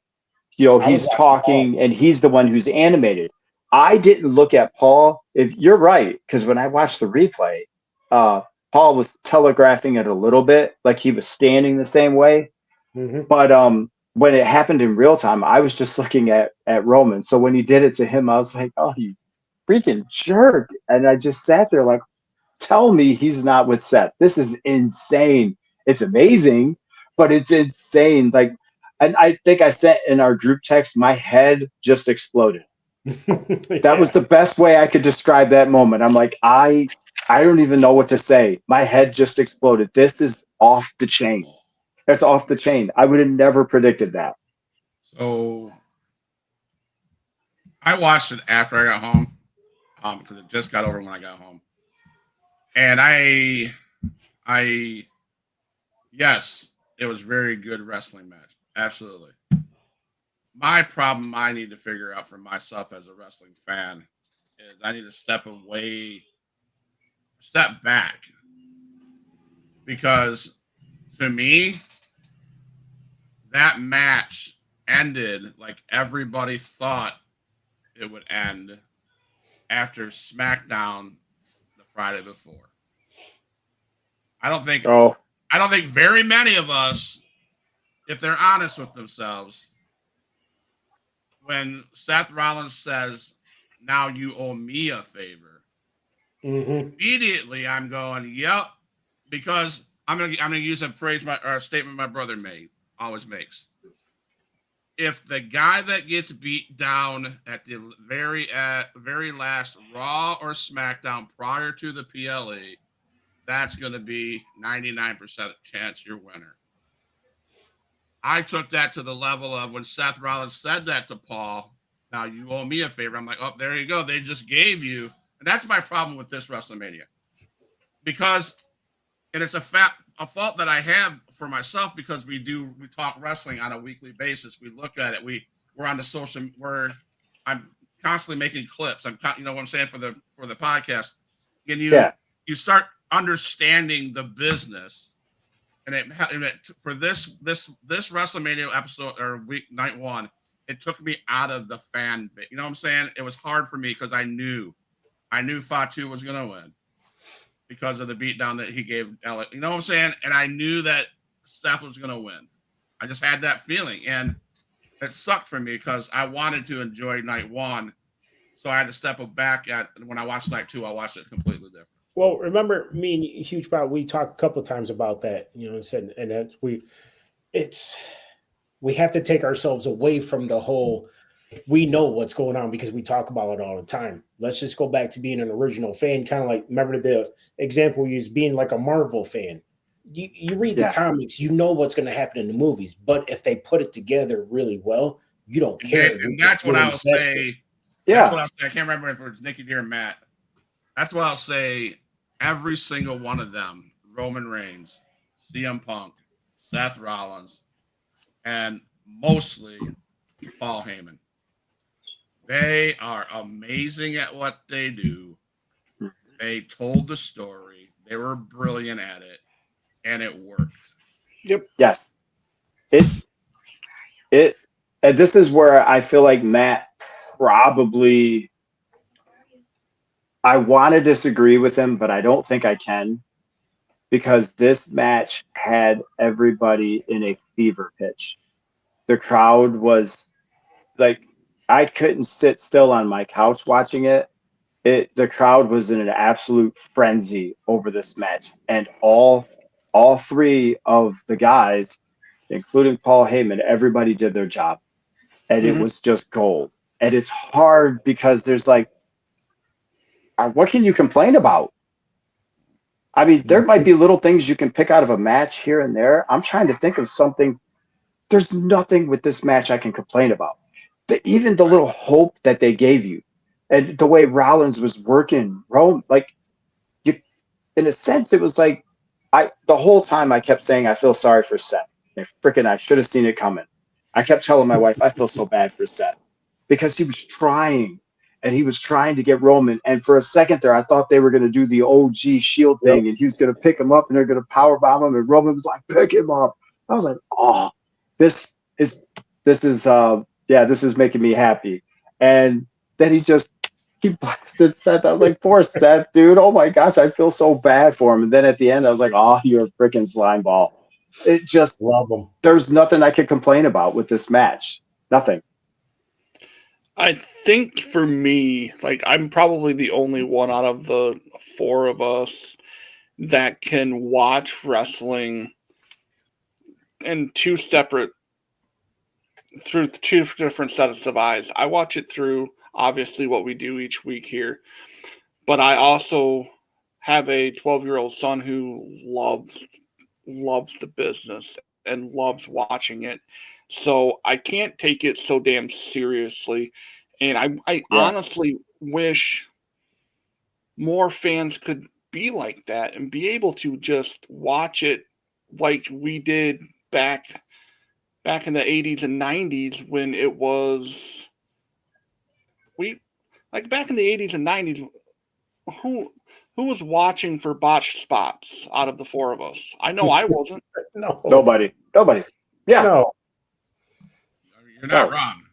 I was He's watching Paul. talking and he's the one who's animated. I didn't look at Paul. If you're right, because when I watched the replay, Paul was telegraphing it a little bit, like he was standing the same way. Mm-hmm. But when it happened in real time, I was just looking at Roman. So when he did it to him, I was like, oh, you freaking jerk. And I just sat there like, tell me he's not with Seth. This is insane. It's amazing, but it's insane. Like, and I think I sent in our group text, my head just exploded. That was the best way I could describe that moment. I'm like, I don't even know what to say. My head just exploded. This is off the chain. That's off the chain. I would have never predicted that. So I watched it after I got home because it just got over when I got home. And yes, it was very good wrestling match. Absolutely. My problem I need to figure out for myself as a wrestling fan is I need to step back. Because to me, that match ended like everybody thought it would end after SmackDown the Friday before. I don't think very many of us, if they're honest with themselves, when Seth Rollins says, now you owe me a favor, immediately I'm going, yep, because I'm gonna use a phrase or a statement my brother always makes. If the guy that gets beat down at the very last Raw or SmackDown prior to the PLE, that's going to be 99% chance you're winner. I took that to the level of when Seth Rollins said that to Paul, now you owe me a favor. I'm like, oh, there you go. They just gave you. And that's my problem with this WrestleMania. Because, and it's a fault that I have for myself because we talk wrestling on a weekly basis. We look at it. We're on the I'm constantly making clips. You know what I'm saying for the podcast. And you start understanding the business. And for this WrestleMania episode or night one, it took me out of the fan base. You know what I'm saying? It was hard for me because I knew Fatu was going to win because of the beatdown that he gave Alex. You know what I'm saying? And I knew that Seth was going to win. I just had that feeling, and it sucked for me because I wanted to enjoy night one, so I had to step back. When I watched night two, I watched it completely different. Well, remember me and Huge Bob, we talked a couple of times about that, and said, and that we have to take ourselves away from the whole, we know what's going on because we talk about it all the time. Let's just go back to being an original fan, kind of like, remember the example we used, being like a Marvel fan. You read the comics, you know what's going to happen in the movies, but if they put it together really well, you don't care. And that's what I'll say. Yeah. That's what I'll say. I can't remember if it was Nikki D or Matt. That's what I'll say. Every single one of them, Roman Reigns, CM Punk, Seth Rollins, and mostly Paul Heyman. They are amazing at what they do. They told the story. They were brilliant at it, and it worked. Yep. Yes. And this is where I feel like Matt probably I want to disagree with him, but I don't think I can because this match had everybody in a fever pitch. The crowd was like, I couldn't sit still on my couch watching it. The crowd was in an absolute frenzy over this match, and all three of the guys, including Paul Heyman, everybody did their job, and it Mhm. was just gold. And it's hard because there's like, what can you complain about? I mean, there might be little things you can pick out of a match here and there. I'm trying to think of something. There's nothing with this match I can complain about. Even the little hope that they gave you, and the way Rollins was working Rome, like you, in a sense, it was like the whole time I kept saying I feel sorry for Seth. I should have seen it coming. I kept telling my wife I feel so bad for Seth because he was trying and he was trying to get Roman. And for a second there, I thought they were going to do the OG Shield Yep. thing and he was going to pick him up and they're going to power bomb him. And Roman was like, pick him up. I was like, oh, this is this is this is making me happy. And then he blasted Seth. I was like, poor Seth, dude. Oh my gosh, I feel so bad for him. And then at the end, I was like, oh, you're a freaking slime ball. It just, Love them. there's nothing I could complain about with this match. Nothing. I think for me, like I'm probably the only one out of the four of us that can watch wrestling in through two different sets of eyes. I watch it through obviously what we do each week here, but I also have a 12-year-old son who loves the business and loves watching it. So I can't take it so damn seriously. And I Yeah. honestly wish more fans could be like that and be able to just watch it like we did back in the 80s and 90s when it was we like back in the 80s and 90s who who was watching for botched spots out of the four of us? I know I wasn't. No. Nobody. Yeah. No. You're not No. wrong.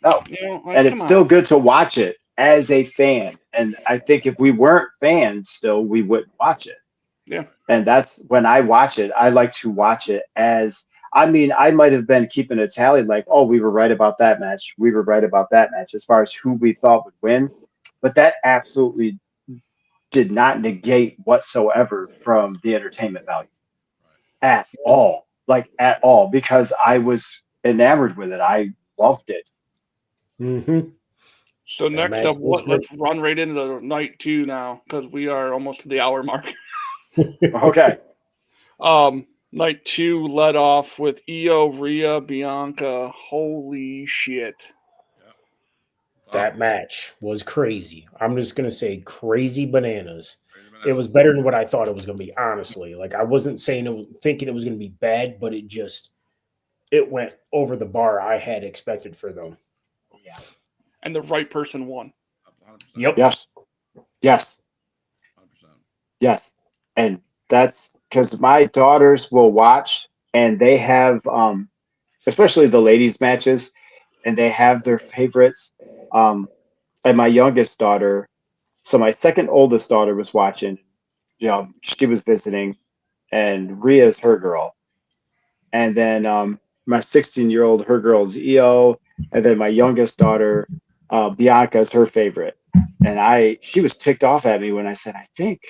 No. You know, like, And it's come still on. good to watch it as a fan. And I think if we weren't fans still, we wouldn't watch it. Yeah. And that's when I watch it, I like to watch it as, I mean, I might have been keeping a tally like, oh, we were right about that match. We were right about that match as far as who we thought would win. But that absolutely did not negate whatsoever from the entertainment value at all. Like at all, because I was enamored with it. I loved it. Mm-hmm. So That next match up, was let's run right into night two now because we are almost to the hour mark. Okay. Night two led off with Io, Rhea, Bianca. Holy shit. That match was crazy. I'm just gonna say crazy bananas. It was better than what I thought it was gonna be. Honestly, like I wasn't thinking it was gonna be bad, but it went over the bar I had expected for them. Yeah. And the right person won. 100%. Yep. Yes. Yes. 100%. Yes. And that's because my daughters will watch and they have especially the ladies matches and they have their favorites. And my youngest daughter, so my second oldest daughter was watching, she was visiting and Rhea's her girl. And then my 16-year-old, her girl's EO, and then my youngest daughter, Bianca's her favorite. And she was ticked off at me when I said, I think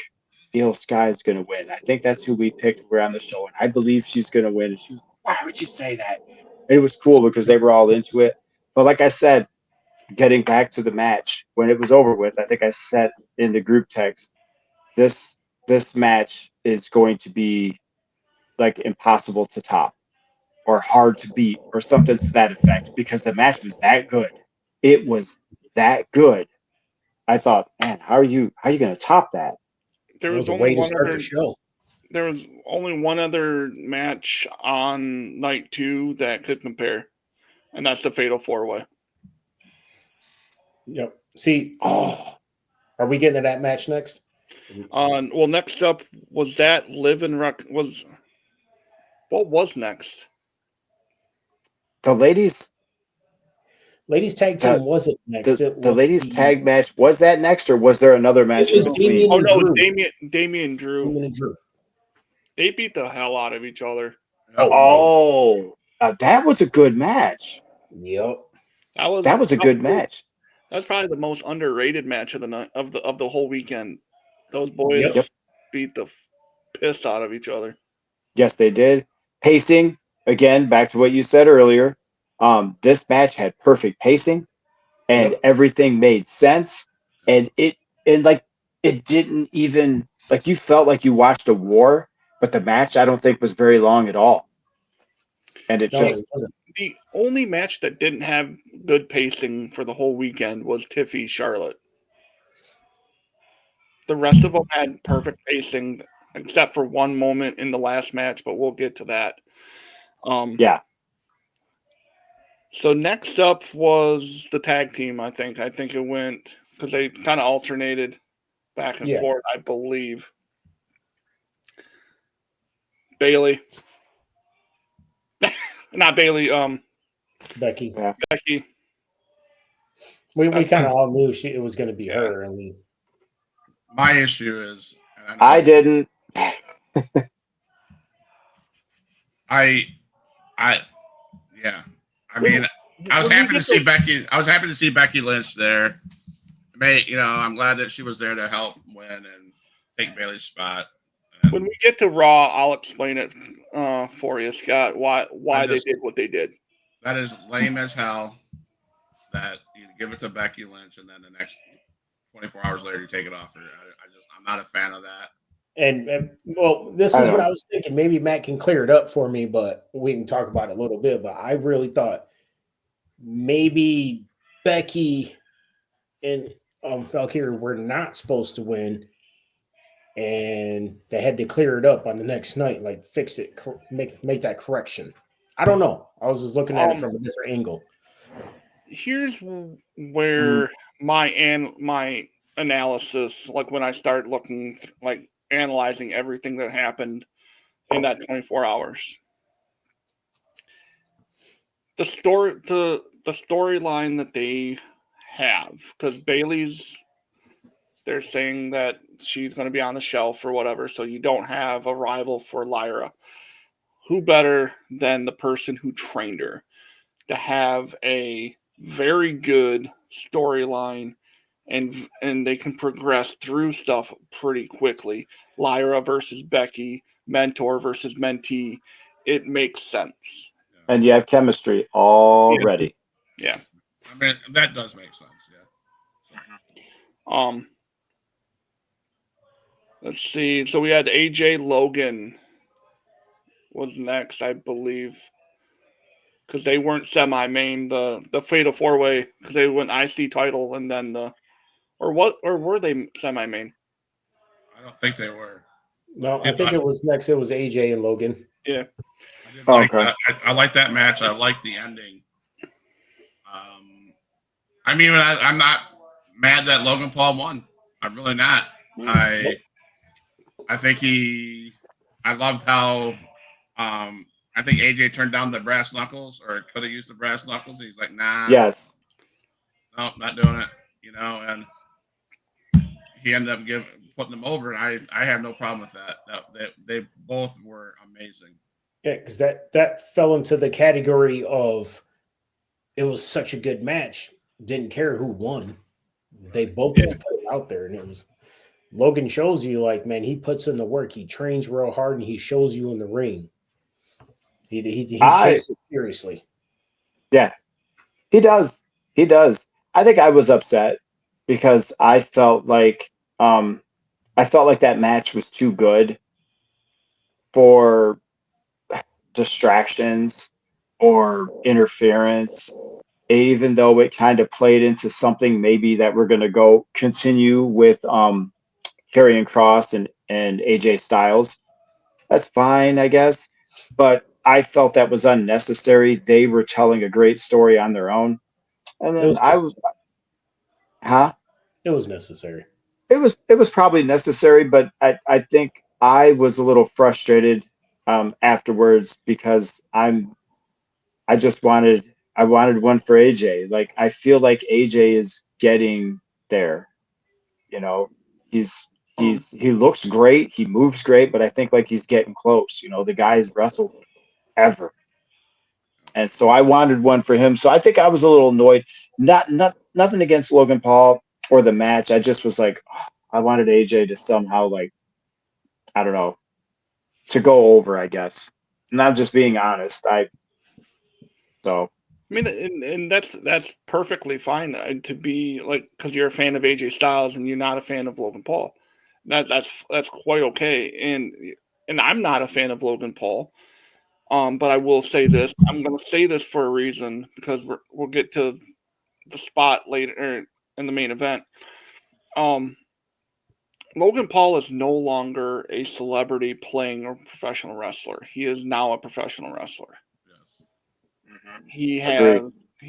Io Sky is going to win. I think that's who we picked. We're on the show, and I believe she's going to win. And she was, why would you say that? And it was cool because they were all into it. But like I said, getting back to the match, when it was over with, I think I said in the group text, this match is going to be like impossible to top or hard to beat or something to that effect because the match was that good. It was that good. I thought, man, how are you going to top that? There It was was a only way to one start other the show. there was only one other match on night two that could compare, and that's the Fatal 4-Way. Yep. See, Oh, are we getting to that match next? Well, next up was that Live and what was next? the ladies, Ladies tag team wasn't next. It The was ladies tag match, was that next, or was there another match in was between? Damien Oh and no, Drew. Damien Drew. Damien and Drew. They beat the hell out of each other. Oh, Oh, that was a good match. yep. That was a good match. That's probably the most underrated match of the night of the whole weekend. Those boys Yep. beat the piss out of each other. Yes, they did. Pacing, again, back to what you said earlier. This match had perfect pacing, and Yep. everything made sense. And it didn't even like you felt like you watched a war, but the match I don't think was very long at all. And it No, just it wasn't. The only match that didn't have good pacing for the whole weekend was Tiffy Charlotte. The rest of them had perfect pacing, except for one moment in the last match, but we'll get to that. yeah. So next up was the tag team. I think it went because they kind of alternated back and Yeah. forth. I believe Bailey, not Bailey. Becky. Yeah. Becky. We kind of all knew it was going to be Yeah. her. I mean, My issue is, and I didn't. yeah. I mean, I was When we happy to get see Becky. I was happy to see Becky Lynch there. I'm glad that she was there to help win and take Bailey's spot. And When we get to Raw, I'll explain it for you, Scott. Why they did what they did. that is lame as hell. That you give it to Becky Lynch and then the next 24 hours later you take it off her. I'm not a fan of that. and well, this I is what know. I was thinking. Maybe Matt can clear it up for me, but we can talk about it a little bit. But I really thought maybe Becky and Valkyrie were not supposed to win, and they had to clear it up on the next night, like fix it, make that correction. I don't know. I was just looking at it from a different angle. Here's where my analysis, like when I start looking, like analyzing everything that happened in that 24 hours. The storyline that they have, because they're saying that she's going to be on the shelf or whatever, so you don't have a rival for Lyra. Who better than the person who trained her to have a very good storyline, and they can progress through stuff pretty quickly. Lyra versus Becky, mentor versus mentee. It makes sense. And you have chemistry already. Yeah. I mean, that does make sense. Yeah. Let's see. So we had AJ Logan was next, I believe, because they weren't semi-main. The Fatal 4-Way, because they went IC title and then or were they semi-main? I don't think they were. No, I think it was next. It was AJ and Logan. Yeah. I did like Okay. that. I like that match. I like the ending. I mean, I'm not mad that Logan Paul won. I'm really not. I think I loved how I think AJ turned down the brass knuckles or could have used the brass knuckles. He's like, nah, Yes. no, not doing it. And he ended up putting them over, and I have no problem with that. They both were amazing. Yeah, because that fell into the category of it was such a good match. Didn't care who won. They both just put it out there, and it was Logan shows you like, man, he puts in the work. He trains real hard, and he shows you in the ring. He takes it seriously. Yeah, he does. He does. I think I was upset because I felt like that match was too good for distractions or interference, even though it kind of played into something maybe that we're going to continue with Karrion Kross and AJ Styles. That's fine, I guess. But I felt that was unnecessary. They were telling a great story on their own. And It then was necessary. It was necessary. It was probably necessary, but I think I was a little frustrated afterwards because I I wanted one for AJ. Like I feel like AJ is getting there. You know, he's he looks great, he moves great, but I think like he's getting close. You know, the guy's wrestled ever. And so I wanted one for him. So I think I was a little annoyed. Nothing against Logan Paul or the match. I just was like, oh, I wanted AJ to somehow like, I don't know, to go over, I guess. And I'm just being honest. So I mean, and that's perfectly fine to be like, because you're a fan of AJ Styles and you're not a fan of Logan Paul. That's quite okay. And I'm not a fan of Logan Paul. But I will say this. I'm going to say this for a reason because we'll get to the spot later in the main event. Logan Paul is no longer a celebrity playing a professional wrestler. He is now a professional wrestler. Yes. He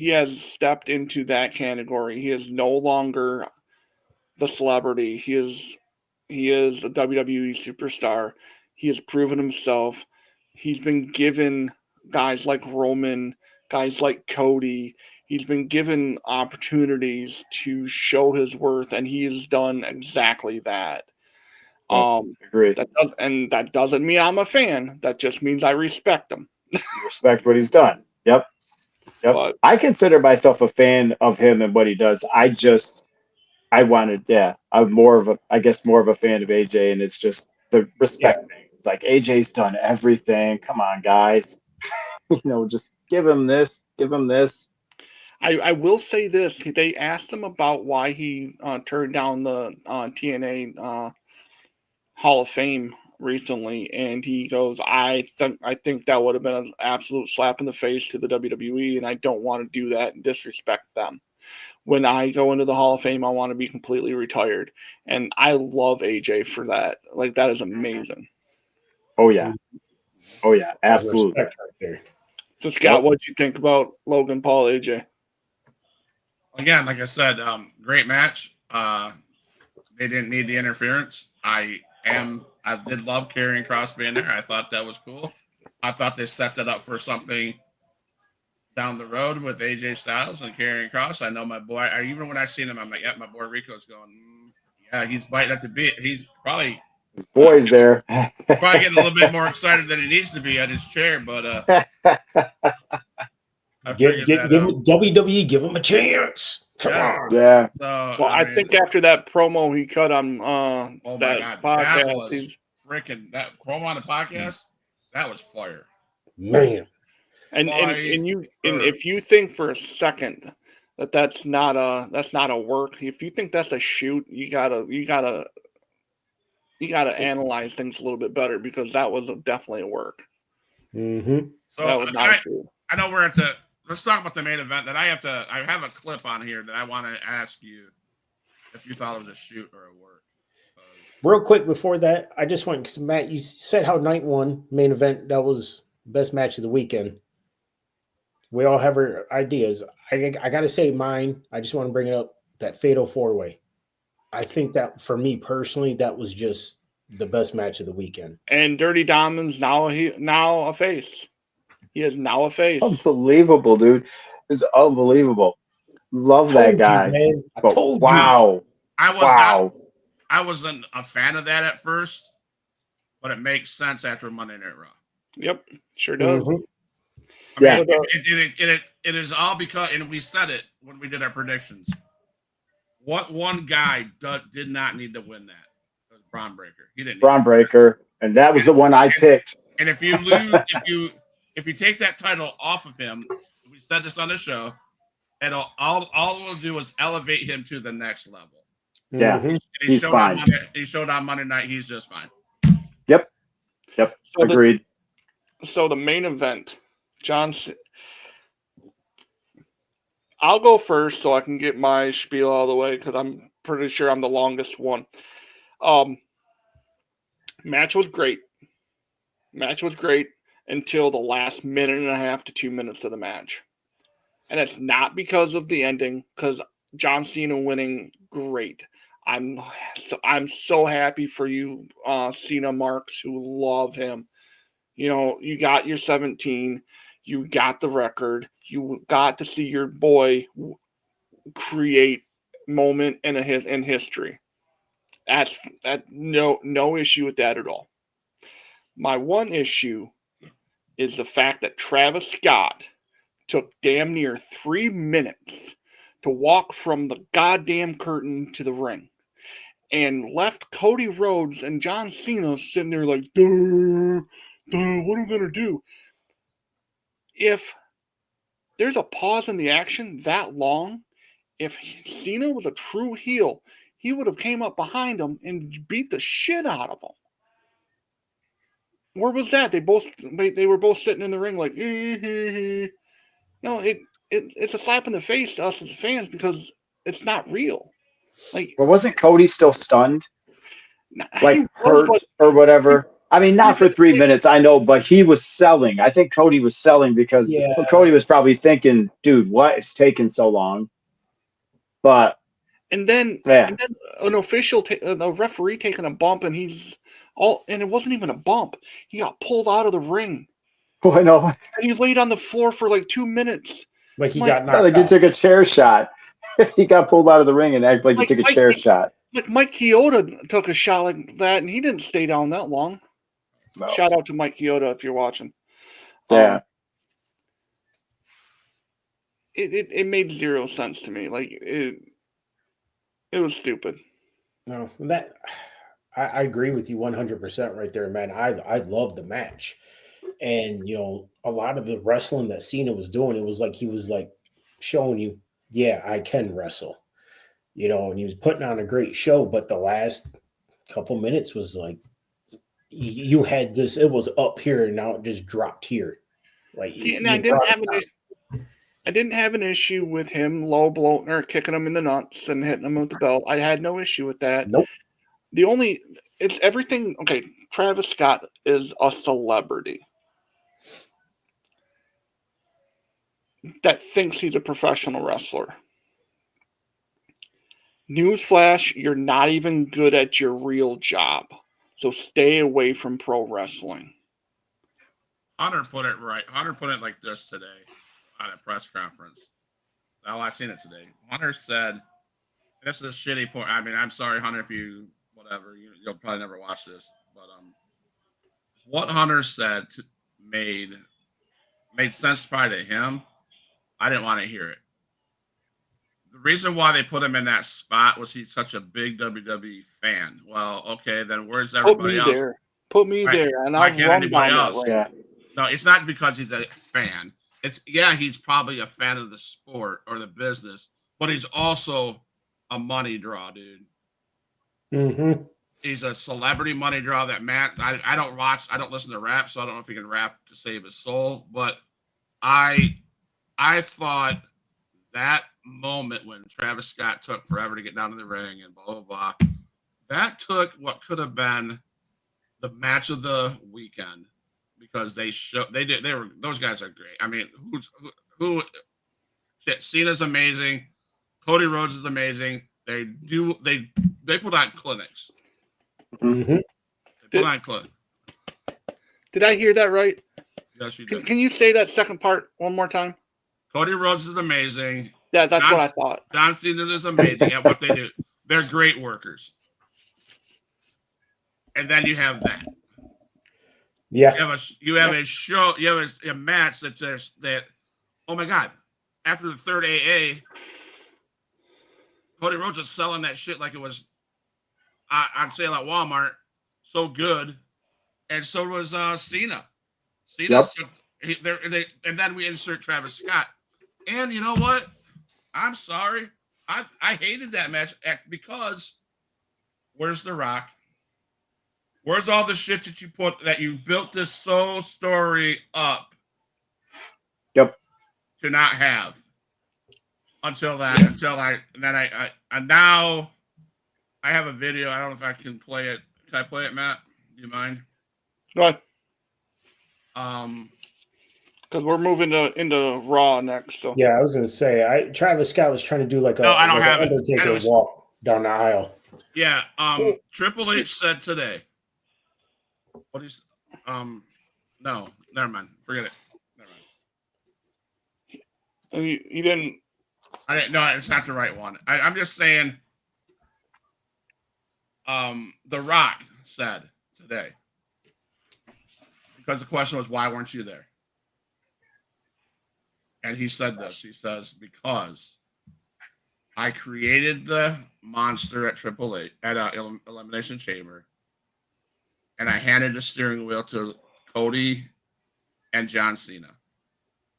has stepped into that category. He is no longer the celebrity. He is a WWE superstar. He has proven himself. He's been given guys like Roman, guys like Cody. He's been given opportunities to show his worth, and he has done exactly that. agree. That doesn't mean I'm a fan. That just means I respect him. You respect what he's done. Yep. But I consider myself a fan of him and what he does. I'm more of a fan of AJ, and it's just the respect thing. It's like AJ's done everything. Come on, guys. Just give him this, give him this. I will say this: they asked him about why he turned down the TNA Hall of Fame recently, and he goes, I think that would have been an absolute slap in the face to the WWE, and I don't want to do that and disrespect them. When I go into the Hall of Fame, I want to be completely retired, and I love AJ for that. Like, that is amazing. Oh yeah, absolutely. Respect right there. So Scott, what'd you think about Logan Paul, AJ? Again, like I said, great match. They didn't need the interference. I did love Karrion Kross being there. I thought that was cool. I thought they set that up for something down the road with AJ Styles and Karrion Kross. I know my boy. Even when I seen him, I'm like, yeah, my boy Rico's going. Yeah, he's biting at the bit. He's probably his boy's there. Probably getting a little bit more excited than he needs to be at his chair, but I figured that WWE, give him a chance. Come on. Yeah. So, well, I think after that promo he cut on oh that my God, podcast, that was freaking that promo on the podcast. That was fire, man. And if you think for a second that's not a work, if you think that's a shoot, you gotta analyze things a little bit better, because that was definitely a work. Mm-hmm. So that was not a shoot. I know we're at the. Let's talk about the main event. I have a clip on here that I want to ask you if you thought it was a shoot or a work. Real quick before that, I just want, because Matt, you said how night one main event, that was best match of the weekend. We all have our ideas. I got to say mine. I just want to bring it up, that Fatal 4-Way. I think that for me personally, that was just the best match of the weekend. And Dirty Diamond's now a face. He is now a face. Unbelievable, dude. It's unbelievable. Love that guy. Man. I told you. I wasn't a fan of that at first, but it makes sense after Monday Night Raw. Yep, sure does. Mm-hmm. I mean, it is all because, and we said it when we did our predictions. What one guy did not need to win that? It was Braun Breaker. He didn't. Braun Breaker, and that was the one I picked. And if you lose, if you take that title off of him, we said this on the show, all it will do is elevate him to the next level. Yeah, he's fine. He showed on Monday night. He's just fine. Yep. So agreed. So the main event, I'll go first so I can get my spiel out of the way, because I'm pretty sure I'm the longest one. Match was great. Until the last minute and a half to 2 minutes of the match. And it's not because of the ending, because John Cena winning, great. I'm so happy for you, Cena marks, who love him. You got your 17. You got the record. You got to see your boy create moment in history. That's no issue with that at all. My one issue is the fact that Travis Scott took damn near 3 minutes to walk from the goddamn curtain to the ring and left Cody Rhodes and John Cena sitting there like, duh, what am I going to do? If there's a pause in the action that long, if Cena was a true heel, he would have came up behind him and beat the shit out of him. Where was that? They were both sitting in the ring like, it's a slap in the face to us as fans because it's not real. Like, But wasn't Cody still stunned? Like was, hurt or whatever? I mean, not for 3 minutes, I know, but he was selling. I think Cody was selling because Cody was probably thinking, dude, what is taking so long? But and then an official, a referee taking a bump, and and it wasn't even a bump. He got pulled out of the ring. Oh, I know. And he laid on the floor for like 2 minutes. Like he got knocked like out. He took a chair shot. He got pulled out of the ring and acted like he took a chair shot. Like Mike Chioda took a shot like that, and he didn't stay down that long. No. Shout out to Mike Chioda if you're watching. Yeah. It made zero sense to me. Like it was stupid. No, that I agree with you 100% right there, man. I love the match, and a lot of the wrestling that Cena was doing, it was like he was like showing you, yeah, I can wrestle, and he was putting on a great show. But the last couple minutes was like you had this. It was up here, and now it just dropped here. Like I didn't have an issue with him low blowing or kicking him in the nuts and hitting him with the belt. I had no issue with that. Nope. It's everything. Okay, Travis Scott is a celebrity that thinks he's a professional wrestler. Newsflash, you're not even good at your real job. So stay away from pro wrestling. Hunter put it right. Hunter put it like this today at a press conference. Oh, I seen it today. Hunter said, this is a shitty point. I mean, I'm sorry, Hunter, if you'll probably never watch this. But what Hunter said made sense probably to him. I didn't want to hear it. The reason why they put him in that spot was he's such a big WWE fan. Well, okay, then where's everybody else? Put me there, and I'll run down that way. No, it's not because he's a fan. He's probably a fan of the sport or the business, but he's also a money draw, dude. Mm-hmm. He's a celebrity money draw that Matt. I don't listen to rap, so I don't know if he can rap to save his soul. But I thought that moment when Travis Scott took forever to get down to the ring and blah blah blah, that took what could have been the match of the weekend because those guys are great. I mean, Cena's amazing, Cody Rhodes is amazing. They put on clinics. Mm-hmm. They put on clinics. Did I hear that right? Yes, you did. Can you say that second part one more time? Cody Rhodes is amazing. Yeah, that's what I thought. John Cena is amazing at what they do. They're great workers. And then you have that. Yeah. You have a show. You have a match that. Oh my God! After the third AA, Cody Rhodes is selling that shit like it was on sale at Walmart. So good, and so was Cena. And then we insert Travis Scott. And you know what? I'm sorry. I hated that match because where's The Rock? Where's all the shit that you built this story up? Yep. To not have and now I have a video. I don't know if I can play it. Can I play it, Matt? Do you mind? Go ahead. Because we're moving into Raw next. So. Yeah, I was gonna say, Travis Scott was trying to do like I don't have Undertaker walk down the aisle. Yeah. Triple H said today. What is? No, never mind. Forget it. Never mind. You didn't. No, it's not the right one. I'm just saying. The Rock said today, because the question was, why weren't you there? And he said this. He says, because I created the monster at AAA at Elimination Chamber, and I handed the steering wheel to Cody and John Cena.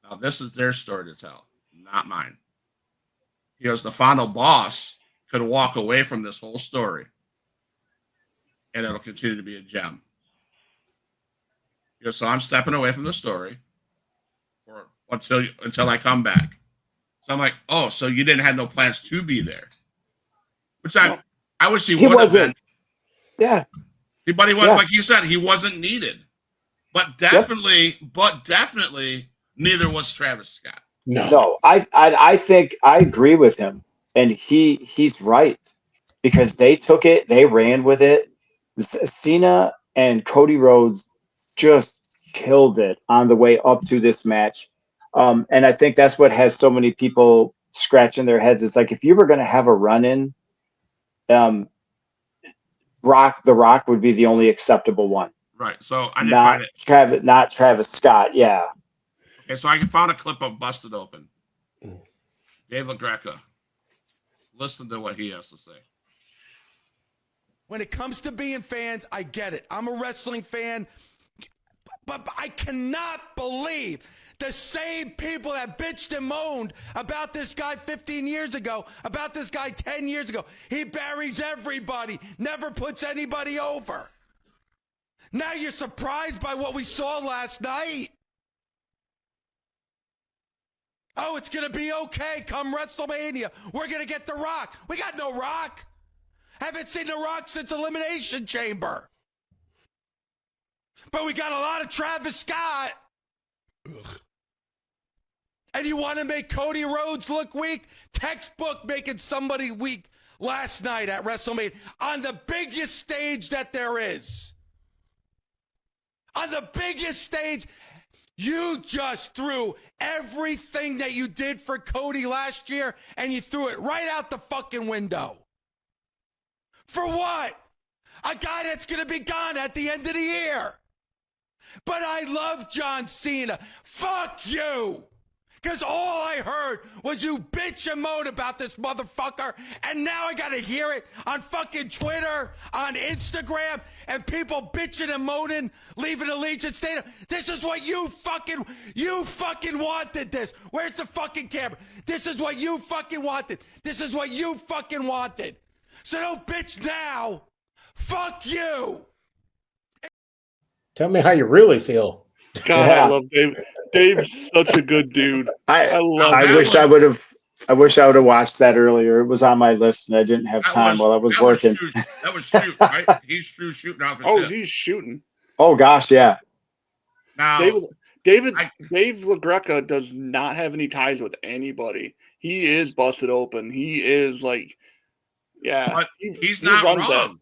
Now, this is their story to tell, not mine. He goes, the final boss could walk away from this whole story, and it'll continue to be a gem. He goes, so I'm stepping away from the story until I come back. So I'm like, oh, so you didn't have no plans to be there, which I wish he would have been. Yeah, but he wasn't, like you said, he wasn't needed. But definitely, neither was Travis Scott. No, I think I agree with him, and he's right, because they took it, they ran with it. Cena and Cody Rhodes just killed it on the way up to this match. And I think that's what has so many people scratching their heads. It's like, if you were going to have a run-in, The Rock would be the only acceptable one. Right. So I didn't find it. Not Travis Scott. Yeah. Okay. So I found a clip of Busted Open. Dave LaGreca. Listen to what he has to say. When it comes to being fans, I get it. I'm a wrestling fan, but I cannot believe the same people that bitched and moaned about this guy 15 years ago, about this guy 10 years ago. He buries everybody, never puts anybody over. Now you're surprised by what we saw last night. Oh, it's going to be okay come WrestleMania. We're going to get The Rock. We got no Rock. Haven't seen The Rock since Elimination Chamber. But we got a lot of Travis Scott. Ugh. And you want to make Cody Rhodes look weak? Textbook making somebody weak last night at WrestleMania on the biggest stage that there is. On the biggest stage, you just threw everything that you did for Cody last year, and you threw it right out the fucking window. For what? A guy that's going to be gone at the end of the year. But I love John Cena. Fuck you. Because all I heard was you bitch and moan about this motherfucker, and now I got to hear it on fucking Twitter, on Instagram, and people bitching and moaning, leaving Allegiant Stadium. This is what you fucking wanted this. Where's the fucking camera? This is what you fucking wanted. This is what you fucking wanted. So don't bitch now. Fuck you. Tell me how you really feel. God, I love Dave. Dave's such a good dude. I wish I would have watched that earlier. It was on my list, and I didn't have time while I was working. That was shoot, right? He's shooting off his hip. He's shooting. Oh gosh, yeah. Now, Dave LaGreca does not have any ties with anybody. He is busted open. He is like, yeah. But he's not wrong.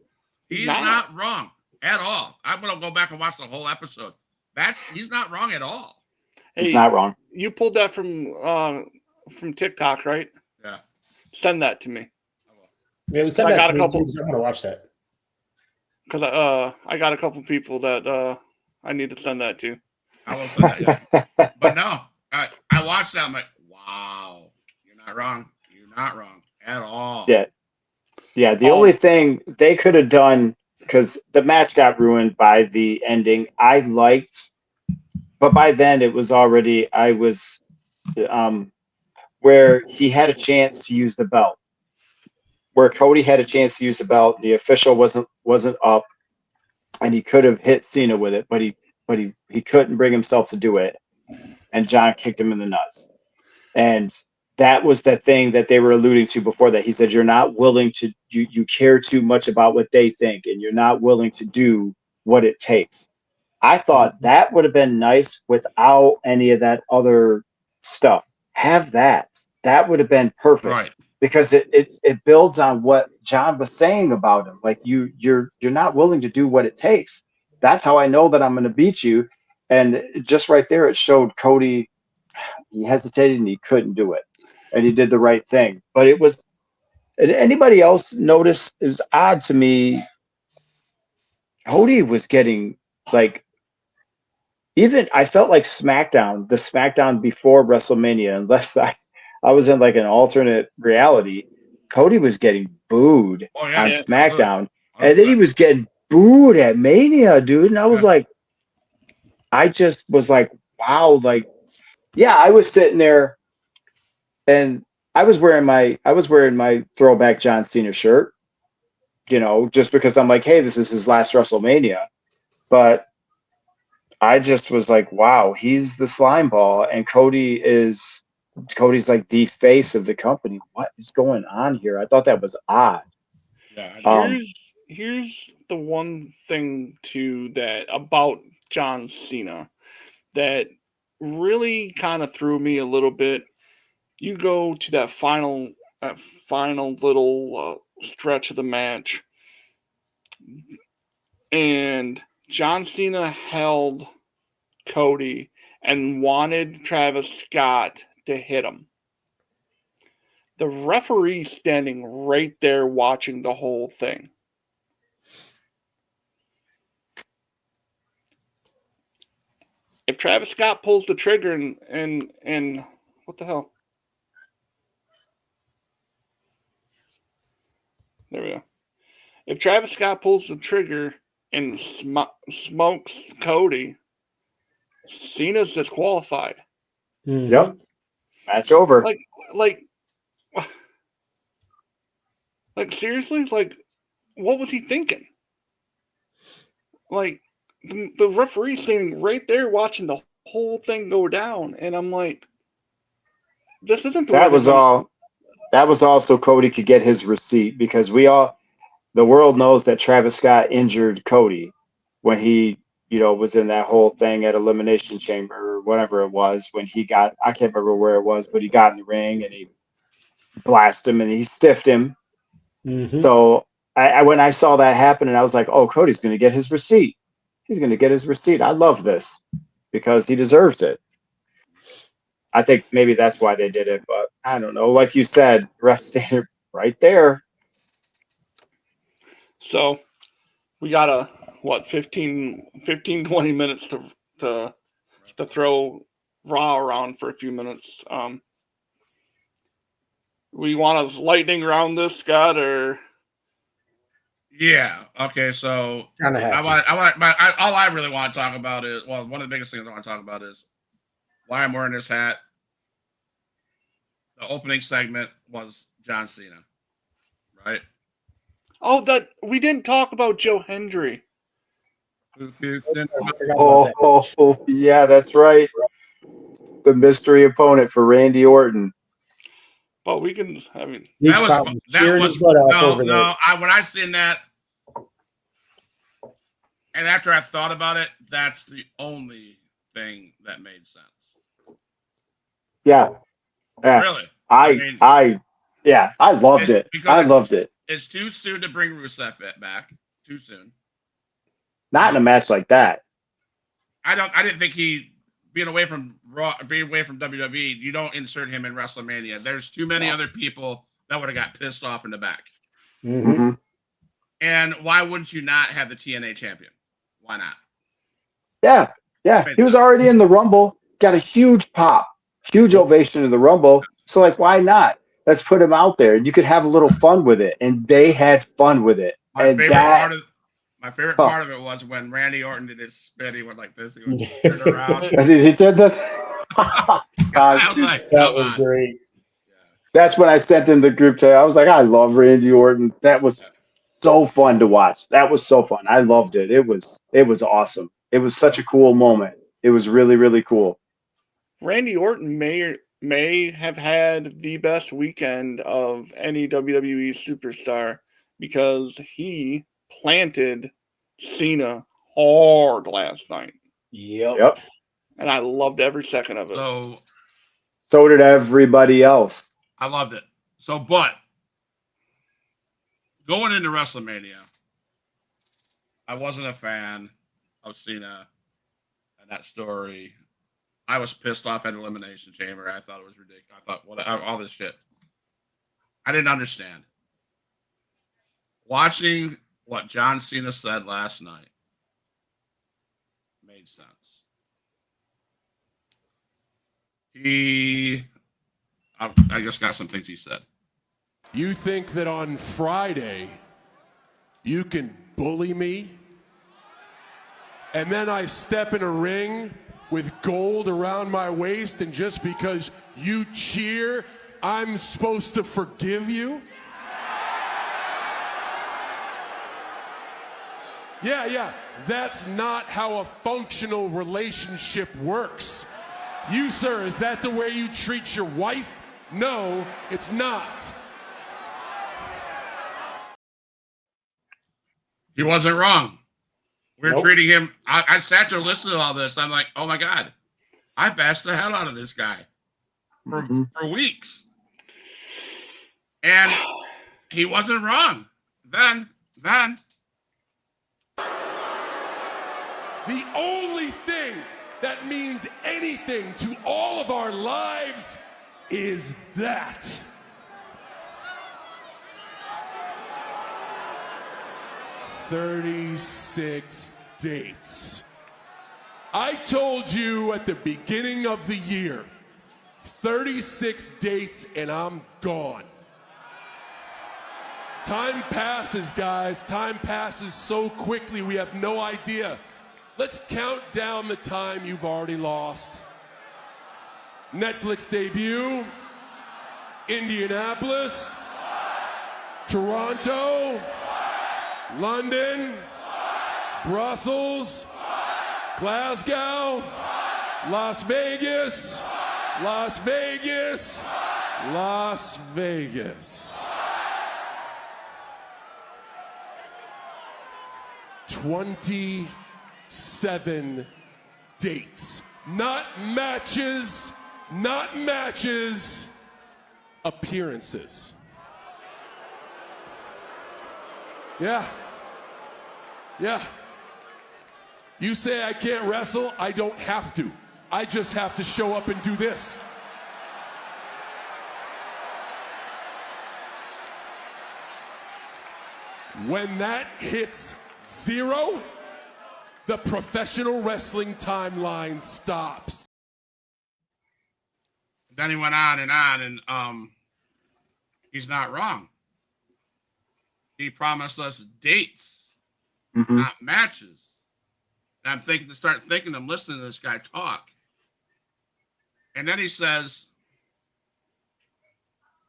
He's not wrong at all. I'm gonna go back and watch the whole episode. He's not wrong at all. Hey, he's not wrong. You pulled that from TikTok, right? Yeah. Send that to me. Yeah, we sent that to me. I'm gonna watch that. Because I got a couple people that I need to send that to. I won't send that yet. But no, I watched that. I'm like, wow, you're not wrong. You're not wrong at all. Yeah. Yeah. The only thing they could have done, because the match got ruined by the ending, I liked, but by then it was already, where he had a chance to use the belt, where Cody had a chance to use the belt. The official wasn't up, and he could have hit Cena with it, but he couldn't bring himself to do it, and John kicked him in the nuts. And that was the thing that they were alluding to before that. He said, you're not willing to, you care too much about what they think, and you're not willing to do what it takes. I thought that would have been nice without any of that other stuff. Have that. That would have been perfect. Right. Because it builds on what John was saying about him. Like you're not willing to do what it takes. That's how I know that I'm going to beat you. And just right there, it showed Cody he hesitated and he couldn't do it, and he did the right thing. But it was. Did anybody else notice? It was odd to me. Cody was getting like even I felt like SmackDown, the SmackDown before WrestleMania, unless I was in like an alternate reality, Cody was getting booed Oh on yeah, Yeah. SmackDown, and then he 100%. was getting booed at Mania, dude. And I was Yeah. like, I just was like, wow, like, yeah, I was sitting there and I was wearing my throwback John Cena shirt, just because I'm like, hey, this is his last WrestleMania. But I just was like, wow, he's the slime ball, and Cody's like the face of the company. What is going on here? I thought that was odd. Yeah, I know. Here's the one thing too that about John Cena that really kind of threw me a little bit. You go to that final little stretch of the match, and John Cena held Cody and wanted Travis Scott to hit him. The referee standing right there watching the whole thing. If Travis Scott pulls the trigger and what the hell? There we go. If Travis Scott pulls the trigger and smokes Cody, Cena's disqualified. Mhm. Yep, match over. Like, like, like seriously, like, what was he thinking? Like, the referee standing right there watching the whole thing go down, and I'm like, this isn't the way That they're was gonna. all. That was all so Cody could get his receipt because the world knows that Travis Scott injured Cody when he, was in that whole thing at Elimination Chamber or whatever it was when I can't remember where it was, but he got in the ring and he blasted him and he stiffed him. Mhm. So when I saw that happen, and I was like, oh, Cody's going to get his receipt. He's going to get his receipt. I love this because he deserves it. I think maybe that's why they did it, but I don't know. Like you said, ref standard right there. So we got 20 minutes to throw Raw around for a few minutes. We want to lightning round this, Scott, or Yeah. Okay. So Kinda have to. all I really want to talk about is, well, one of the biggest things I want to talk about is why I'm wearing this hat. The opening segment was John Cena, right? that we didn't talk about Joe Hendry. I forgot about Oh, that. yeah, that's right. The mystery opponent for Randy Orton. But we can. I mean, He's probably cheering his butt off over there. no. When I seen that, and after I thought about it, that's the only thing that made sense. Yeah, yeah. Really, I loved it. I loved it. It's too soon to bring Rusev back. Too soon. Not in a match like that. I didn't think he being away from Raw, being away from WWE. You don't insert him in WrestleMania. There's too many other people that would have got pissed off in the back. Mhm. Mm-hmm. And why wouldn't you not have the TNA champion? Why not? Yeah. He was already in the Rumble. Got a huge pop, huge ovation in the Rumble. So like, why not? Let's put him out there. You could have a little fun with it, and they had fun with it. My favorite Huh. part of it was when Randy Orton did his spin. He went like this. He would turn around. He did that. I was like, That come was on. great. That's when I sent in the group chat. I was like, I love Randy Orton. That was so fun to watch. That was so fun. I loved it. It was awesome. It was such a cool moment. It was really, really cool. Randy Orton may have had the best weekend of any WWE superstar because he planted Cena hard last night, Yep. and I loved every second of it. So did everybody else. I loved it. So, but going into WrestleMania, I wasn't a fan of Cena and that story I was pissed off at Elimination Chamber. I thought it was ridiculous. I thought, what, all this shit. I didn't understand. Watching what John Cena said last night made sense. I just got some things he said. You think that on Friday you can bully me? And then I step in a ring with gold around my waist, and just because you cheer, I'm supposed to forgive you? Yeah. That's not how a functional relationship works. You, sir, is that the way you treat your wife? No, it's not. He wasn't wrong. We're Nope. treating him. I sat there listening to all this. I'm like, oh my God. I bashed the hell out of this guy for weeks. And he wasn't wrong. Then. The only thing that means anything to all of our lives is that. "36 dates. I told you at the beginning of the year, 36 dates and I'm gone. Time passes, guys. Time passes so quickly we have no idea. Let's count down the time you've already lost. Netflix debut, Indianapolis, Toronto, London, Brussels, Glasgow, Las Vegas, Las Vegas, Las Vegas. 27 dates. Not matches, appearances. Yeah. You say I can't wrestle, I don't have to. I just have to show up and do this. When that hits 0, the professional wrestling timeline stops. Then he went on, and he's not wrong. He promised us dates, not matches. And I'm listening to this guy talk. And then he says,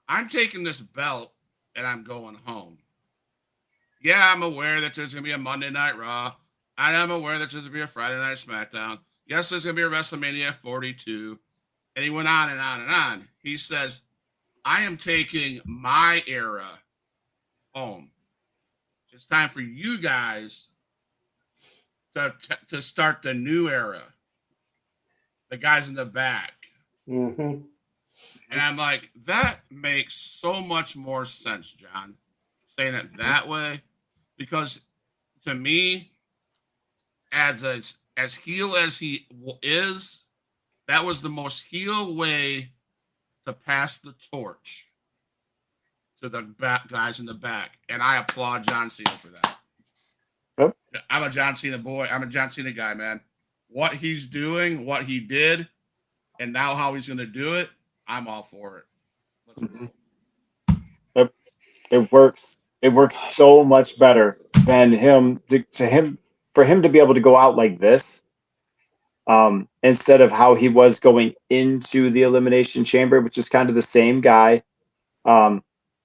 I'm taking this belt and I'm going home. Yeah, I'm aware that there's going to be a Monday Night Raw. And I'm aware that there's going to be a Friday Night SmackDown. Yes, there's going to be a WrestleMania 42. And he went on and on and on. He says, I am taking my era home. It's time for you guys to start the new era. The guys in the back. Mm-hmm. And I'm like, that makes so much more sense, John, saying it that way. Because to me, as heel as he is, that was the most heel way to pass the torch to the back guys in the back. And I applaud John Cena for that. Yep. I'm a John Cena boy. I'm a John Cena guy, man. What he's doing, what he did, and now how he's going to do it, I'm all for it. Yep. It works. It works so much better than for him to be able to go out like this, instead of how he was going into the Elimination Chamber, which is kind of the same guy.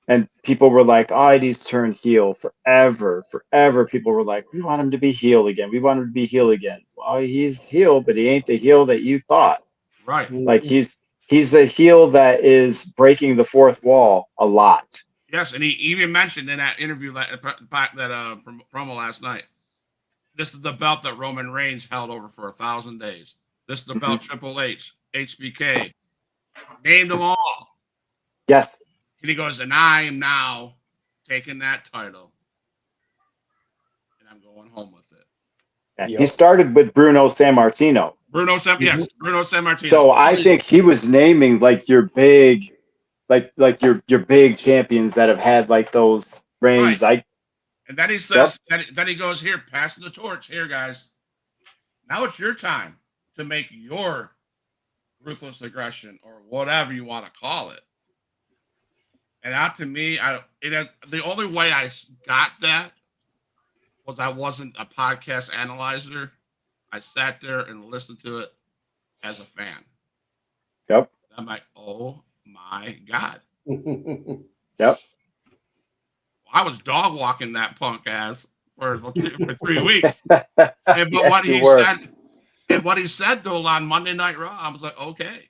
And people were like, oh, he's turned heel forever. People were like, we want him to be heel again. Well, he's heel, but he ain't the heel that you thought. Right. Like he's a heel that is breaking the fourth wall a lot. Yes, and he even mentioned in that interview, that promo last night, this is the belt that Roman Reigns held over for 1,000 days. This is the belt Triple H, HBK, named them all. Yes. And he goes, and I am now taking that title, and I'm going home with it. Yeah. He started with Bruno Sammartino. Bruno Sam, yes, Bruno Sammartino. So I think he was naming like your big, like your big champions that have had like those reigns. Right. And then he says, then he goes, here, passing the torch. Here, guys. Now it's your time to make your ruthless aggression or whatever you want to call it. And that to me, the only way I got that was I wasn't a podcast analyzer. I sat there and listened to it as a fan. Yep. I'm like, oh my God. Yep. I was dog walking that punk ass for 3 weeks. And what he said though on Monday Night Raw, I was like, okay,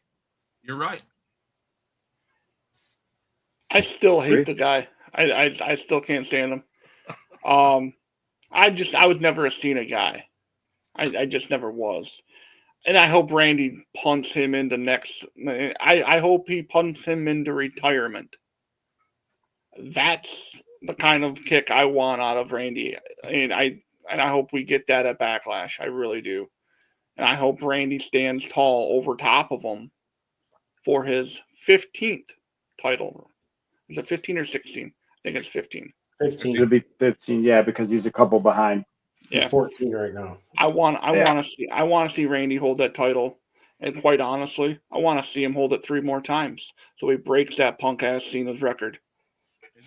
you're right. I still hate the guy. I still can't stand him. I was never a Cena guy. I just never was. And I hope Randy punts him into next. I hope he punts him into retirement. That's the kind of kick I want out of Randy. And I hope we get that at Backlash. I really do. And I hope Randy stands tall over top of him for his 15th title. Is it 15 or 16? I think it's 15. 15. It'll be 15, yeah, because he's a couple behind. He's Yeah. 14 right now. I want to see Randy hold that title. And quite honestly, I want to see him hold it 3 more times so he breaks that punk ass Cena's record.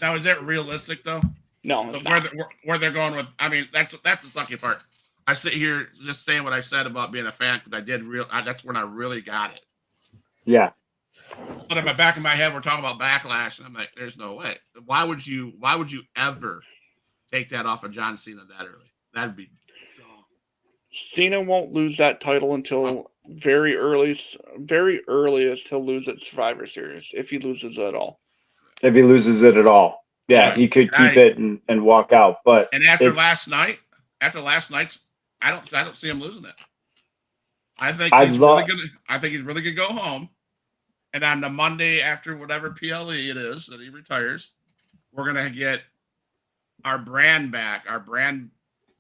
Now, is that realistic though? No, it's not. Where they're going with? I mean, that's the sucky part. I sit here just saying what I said about being a fan because that's when I really got it. Yeah. But in the back of my head, we're talking about Backlash, and I'm like, there's no way. Why would you ever take that off of John Cena that early? That'd be dumb. Cena won't lose that title until very earliest he'll lose at Survivor Series, if he loses it at all. If he loses it at all. Yeah, he could keep it and walk out. But after last night's, I don't see him losing it. I think he's really gonna go home. And on the Monday after whatever PLE it is that he retires, we're gonna get our brand back, our brand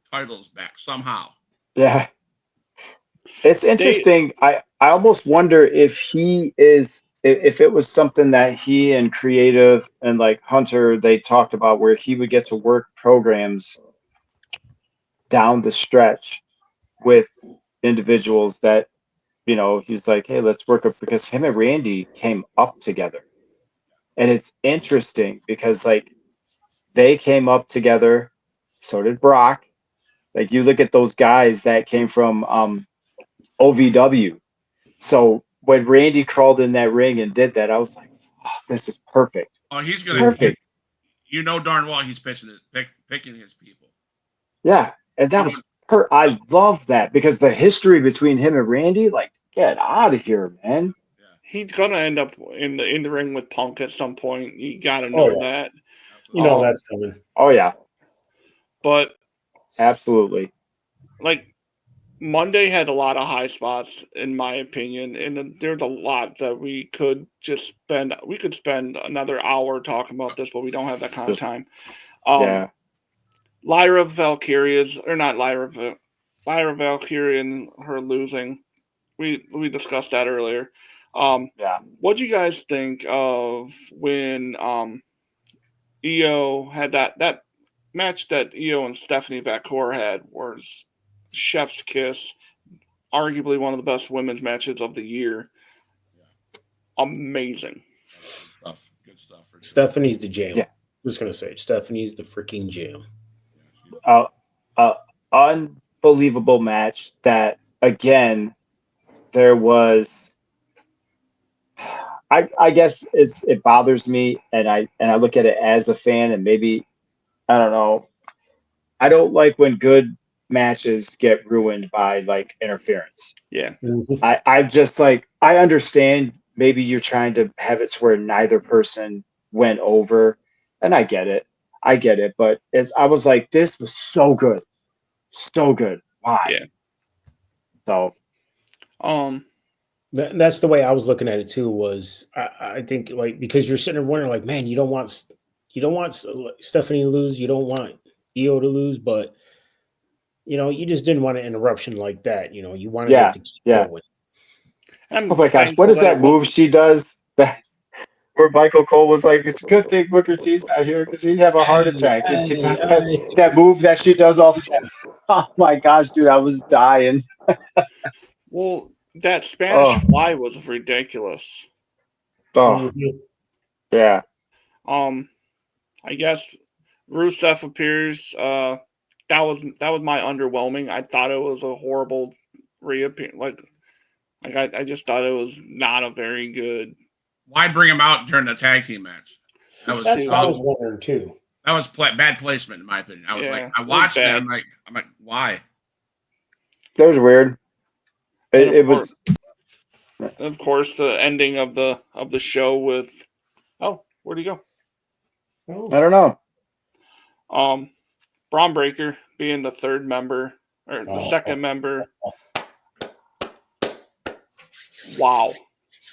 titles back somehow. Yeah. It's interesting. I almost wonder if it was something that he and Creative and like Hunter, they talked about where he would get to work programs down the stretch with individuals that, he's like, hey, let's work up, because him and Randy came up together. And it's interesting because like they came up together. So did Brock. Like you look at those guys that came from OVW. So when Randy crawled in that ring and did that, I was like, oh, this is perfect. Oh, he's gonna perfect. You know darn well he's picking his people. Yeah, and that was I love that because the history between him and Randy, like, get out of here, man. Yeah. He's gonna end up in the ring with Punk at some point. You gotta know that. That's coming. Oh yeah. But absolutely. Like Monday had a lot of high spots, in my opinion, and there's a lot that we could just spend. We could spend another hour talking about this, but we don't have that kind of time. Yeah. Lyra Valkyria and her losing. We discussed that earlier. Yeah. What do you guys think of when EO had that match that EO and Stephanie Vacour had was chef's kiss, arguably one of the best women's matches of the year. Yeah. Amazing. Good stuff. Stephanie's the jam. Yeah. I'm just gonna say Stephanie's the freaking jam. Unbelievable match that again there was. I guess it bothers me, and I look at it as a fan, and maybe I don't know. I don't like when good matches get ruined by like interference. Yeah. I just like, I understand maybe you're trying to have it to where neither person went over, and I get it, but as I was like, this was so good, why? Yeah. So that's the way I was looking at it too. Was I think like, because you're sitting there wondering like, man, you don't want Stephanie to lose, you don't want EO to lose, but you just didn't want an interruption like that. You wanted Yeah, it to keep yeah. going. I'm Oh my gosh, what thankful is that it move wasn't- she does? That where Michael Cole was like, "It's a good thing Booker T's not here because he'd have a heart attack." And she does that move that she does all the time. Oh my gosh, dude, I was dying. Well, that Spanish Oh, fly was ridiculous. oh, Mhm. yeah. I guess Rusev appears. That was my underwhelming. I thought it was a horrible reappear. I just thought it was not a very good. Why bring him out during the tag team match? That's that what I was was wondering too. that was bad placement in my opinion. I was like, Yeah, I it was watched it. bad. I'm like, why? That was weird. And It was. of course, the ending of the show with, oh, where'd he go? Oh. I don't know. Braun Breaker being the third member or the second member. Wow.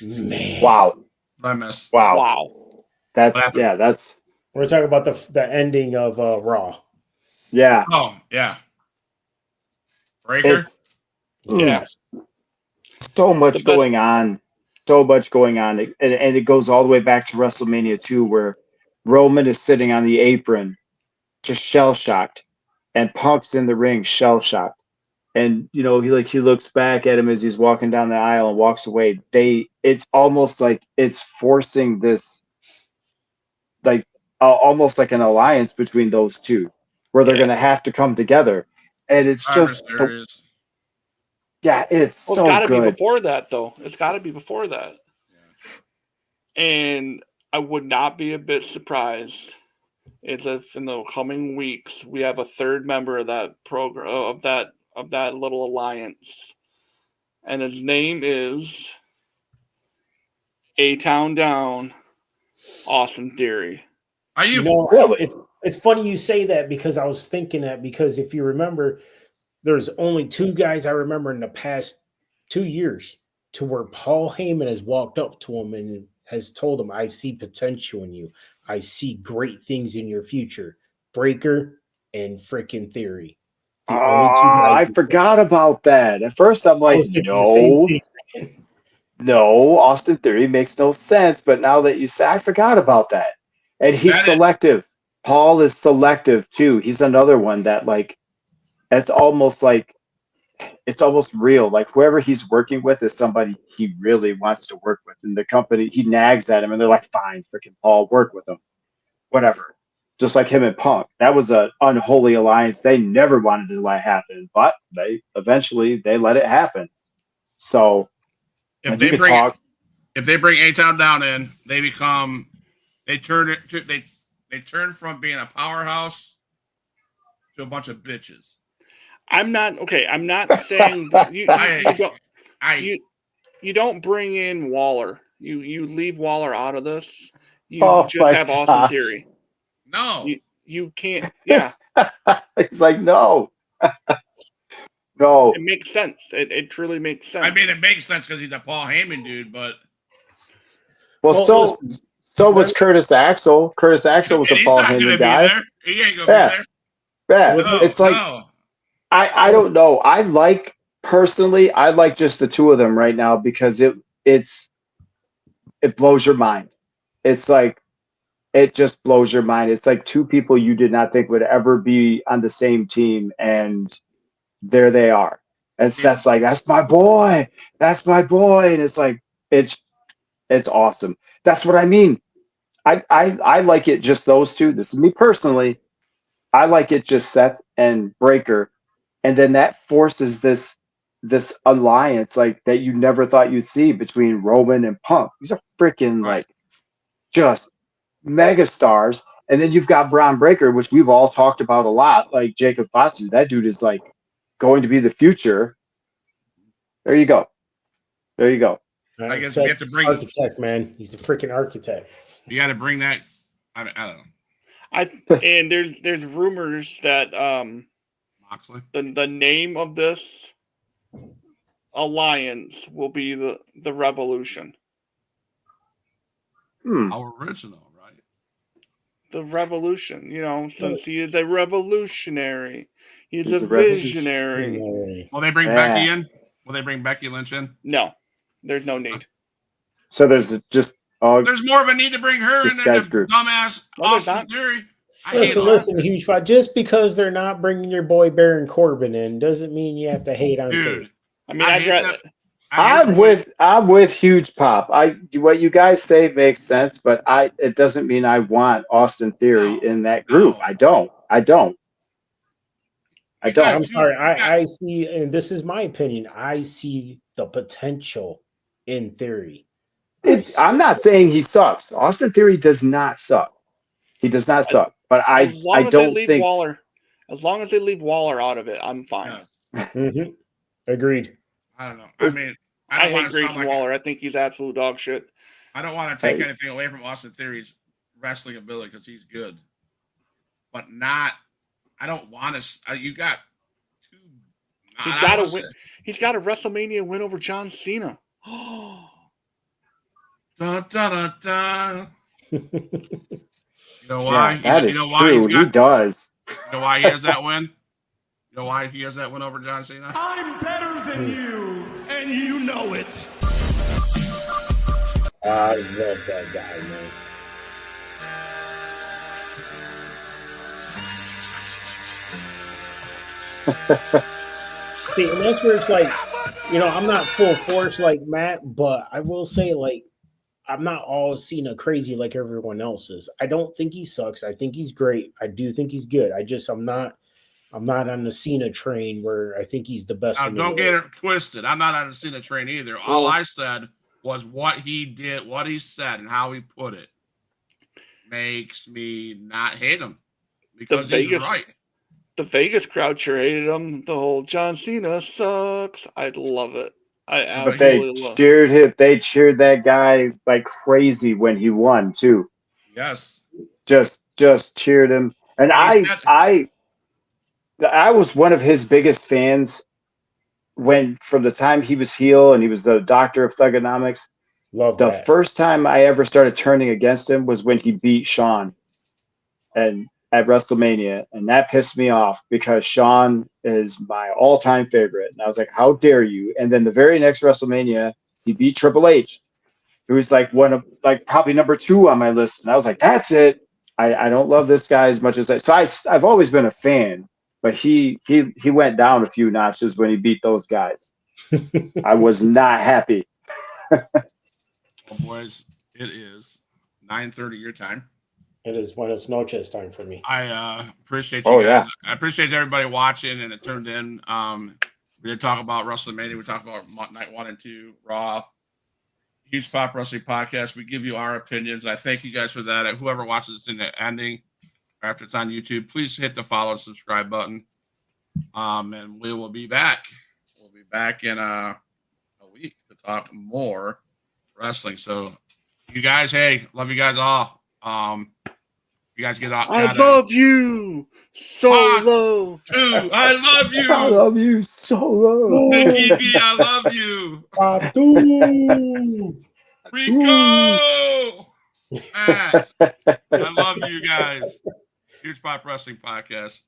Man. Wow, What I miss? wow. Wow. That's What happened? yeah. That's We're talking about the ending of Raw. yeah. Oh yeah, Breaker. It's Yeah. Yes. so The much best. going on. So much going on, and it goes all the way back to WrestleMania 2, where Roman is sitting on the apron, just shell shocked, and Punk's in the ring, shell shocked. And he looks back at him as he's walking down the aisle and walks away. It's almost like it's forcing this, like almost like an alliance between those two, where they're Yeah. going to have to come together. And it's just Serious. it's Well, it's so got to be good. before that, though. It's got to be before that. And I would not be a bit surprised if in the coming weeks we have a third member of that program of that little alliance, and his name is A Town Down, Austin Theory. Are you? Really? It's funny you say that because I was thinking that because if you remember, there's only two guys I remember in the past 2 years to where Paul Heyman has walked up to him and has told him, "I see potential in you. I see great things in your future." Breaker and freaking Theory. The only two guys. I forgot about that. At first, I'm I like, was thinking the same no, thing. no, Austin Theory makes no sense. But now that you say, I forgot about that. And he's That is, selective. Paul is selective too. He's another one that it's almost real. Like whoever he's working with is somebody he really wants to work with. And the company, he nags at him and they're like, fine, freaking Paul, work with him. Whatever. Just like him and Punk. That was an unholy alliance they never wanted to let happen, but they eventually let it happen. So if and they you could bring talk. if they bring A Town Down in, they turn it to they turn from being a powerhouse to a bunch of bitches. I'm not saying you don't I you don't bring in Waller. You leave Waller out of this. You Oh just my have Austin gosh. Theory. no. You can't. Yeah, It's like no. No. it makes sense. It truly makes sense. I mean, it makes sense because he's a Paul Heyman dude, but Well, Listen, so was Curtis Axel. Curtis Axel was a and he's Paul not going Heyman to be guy. there. He ain't going to Yeah. be there. Yeah. No, It's like no. I don't know. I like just the two of them right now because it blows your mind. It's like it just blows your mind. It's like two people you did not think would ever be on the same team, and there they are. And Seth's like, "That's my boy. That's my boy." And it's like it's awesome. That's what I mean. I like it just those two. This is me personally. I like it just Seth and Breaker, and then that forces this alliance like that you never thought you'd see between Roman and Punk. These are freaking Right. like just mega stars. And then you've got Braun Breaker, which we've all talked about a lot, like Jacob Fatu. That dude is like going to be the future. There you go. There you go. I guess Seth, we have to bring. architect, man. He's a freaking architect. You got to bring that. I don't know. And there's rumors that Moxley. the name of this alliance will be the Revolution. Hmm. How original, right? the revolution. Since he is a revolutionary, he's a a revolution- visionary. Will they bring Yeah. Becky in? Will they bring Becky Lynch in? No, there's no need. So there's just There's more of a need to bring her This in than guy's the group. dumbass No, there's Austin not. Theory. I hate Listen, all listen, huge spot. Just because they're not bringing your boy Baron Corbin in doesn't mean you have to hate on dude. Theory. I mean, I I'd hate rather. that. I hate I'm with Huge Pop. What you guys say makes sense, but it doesn't mean I want Austin Theory No, in that group. no. I don't. I don't. I'm sorry. I see, and this is my opinion. I see the potential in Theory. I'm not saying he sucks. Austin Theory does not suck. He does not suck. But I don't think. As long as they leave Waller out of it, I'm fine. Yeah. Mm-hmm. Agreed. I don't know. I mean, I don't hate want to sound Grayson like Waller. I think he's absolute dog shit. I don't want to take anything away from Austin Theory's wrestling ability because he's good, but not. I don't want to. You got two. He's got to win. He's got a WrestleMania win over John Cena. Dun, dun, dun, dun. You know why? Yeah, that is why true. He does. You know why he has that win? You know why he has that win over John Cena? I'm better than you, and you know it. I love that guy, man. See, and that's where it's like, I'm not full force like Matt, but I will say, like, I'm not all Cena crazy like everyone else is. I don't think he sucks. I think he's great. I do think he's good. I'm not on the Cena train where I think he's the best. Now, don't get it twisted. I'm not on the Cena train either. All I said was what he did, what he said, and how he put it makes me not hate him because he's right. The Vegas crowd sure hated him. The whole John Cena sucks. I love it. I absolutely love it. They cheered that guy like crazy when he won too. Yes. Just cheered him. And I was one of his biggest fans from the time he was heel and he was the doctor of Thugonomics. The first time I ever started turning against him was when he beat Shawn and at WrestleMania, and that pissed me off because Shawn is my all-time favorite. And I was like, how dare you? And then the very next WrestleMania, he beat Triple H, who was like one of probably number 2 on my list. And I was like, that's it. I don't love this guy as much as that. So I've always been a fan, but he went down a few notches when he beat those guys. I was not happy. Well, boys, it is 9:30 your time. It is when it's noches time for me. I appreciate you guys. Yeah. I appreciate everybody watching and it turned in. We did talk about WrestleMania. We talked about night 1 and 2, Raw. Huge Pop Wrestling Podcast. We give you our opinions. I thank you guys for that. Whoever watches this in the ending or after it's on YouTube, please hit the follow and subscribe button. And we will be back. We'll be back in a week to talk more wrestling. So you guys, hey, love you guys all. You guys get out. I love you, Solo. I love you. I love you, Solo. Nikki, I love you. Rico. I love you guys. Huge Pop Wrestling Podcast.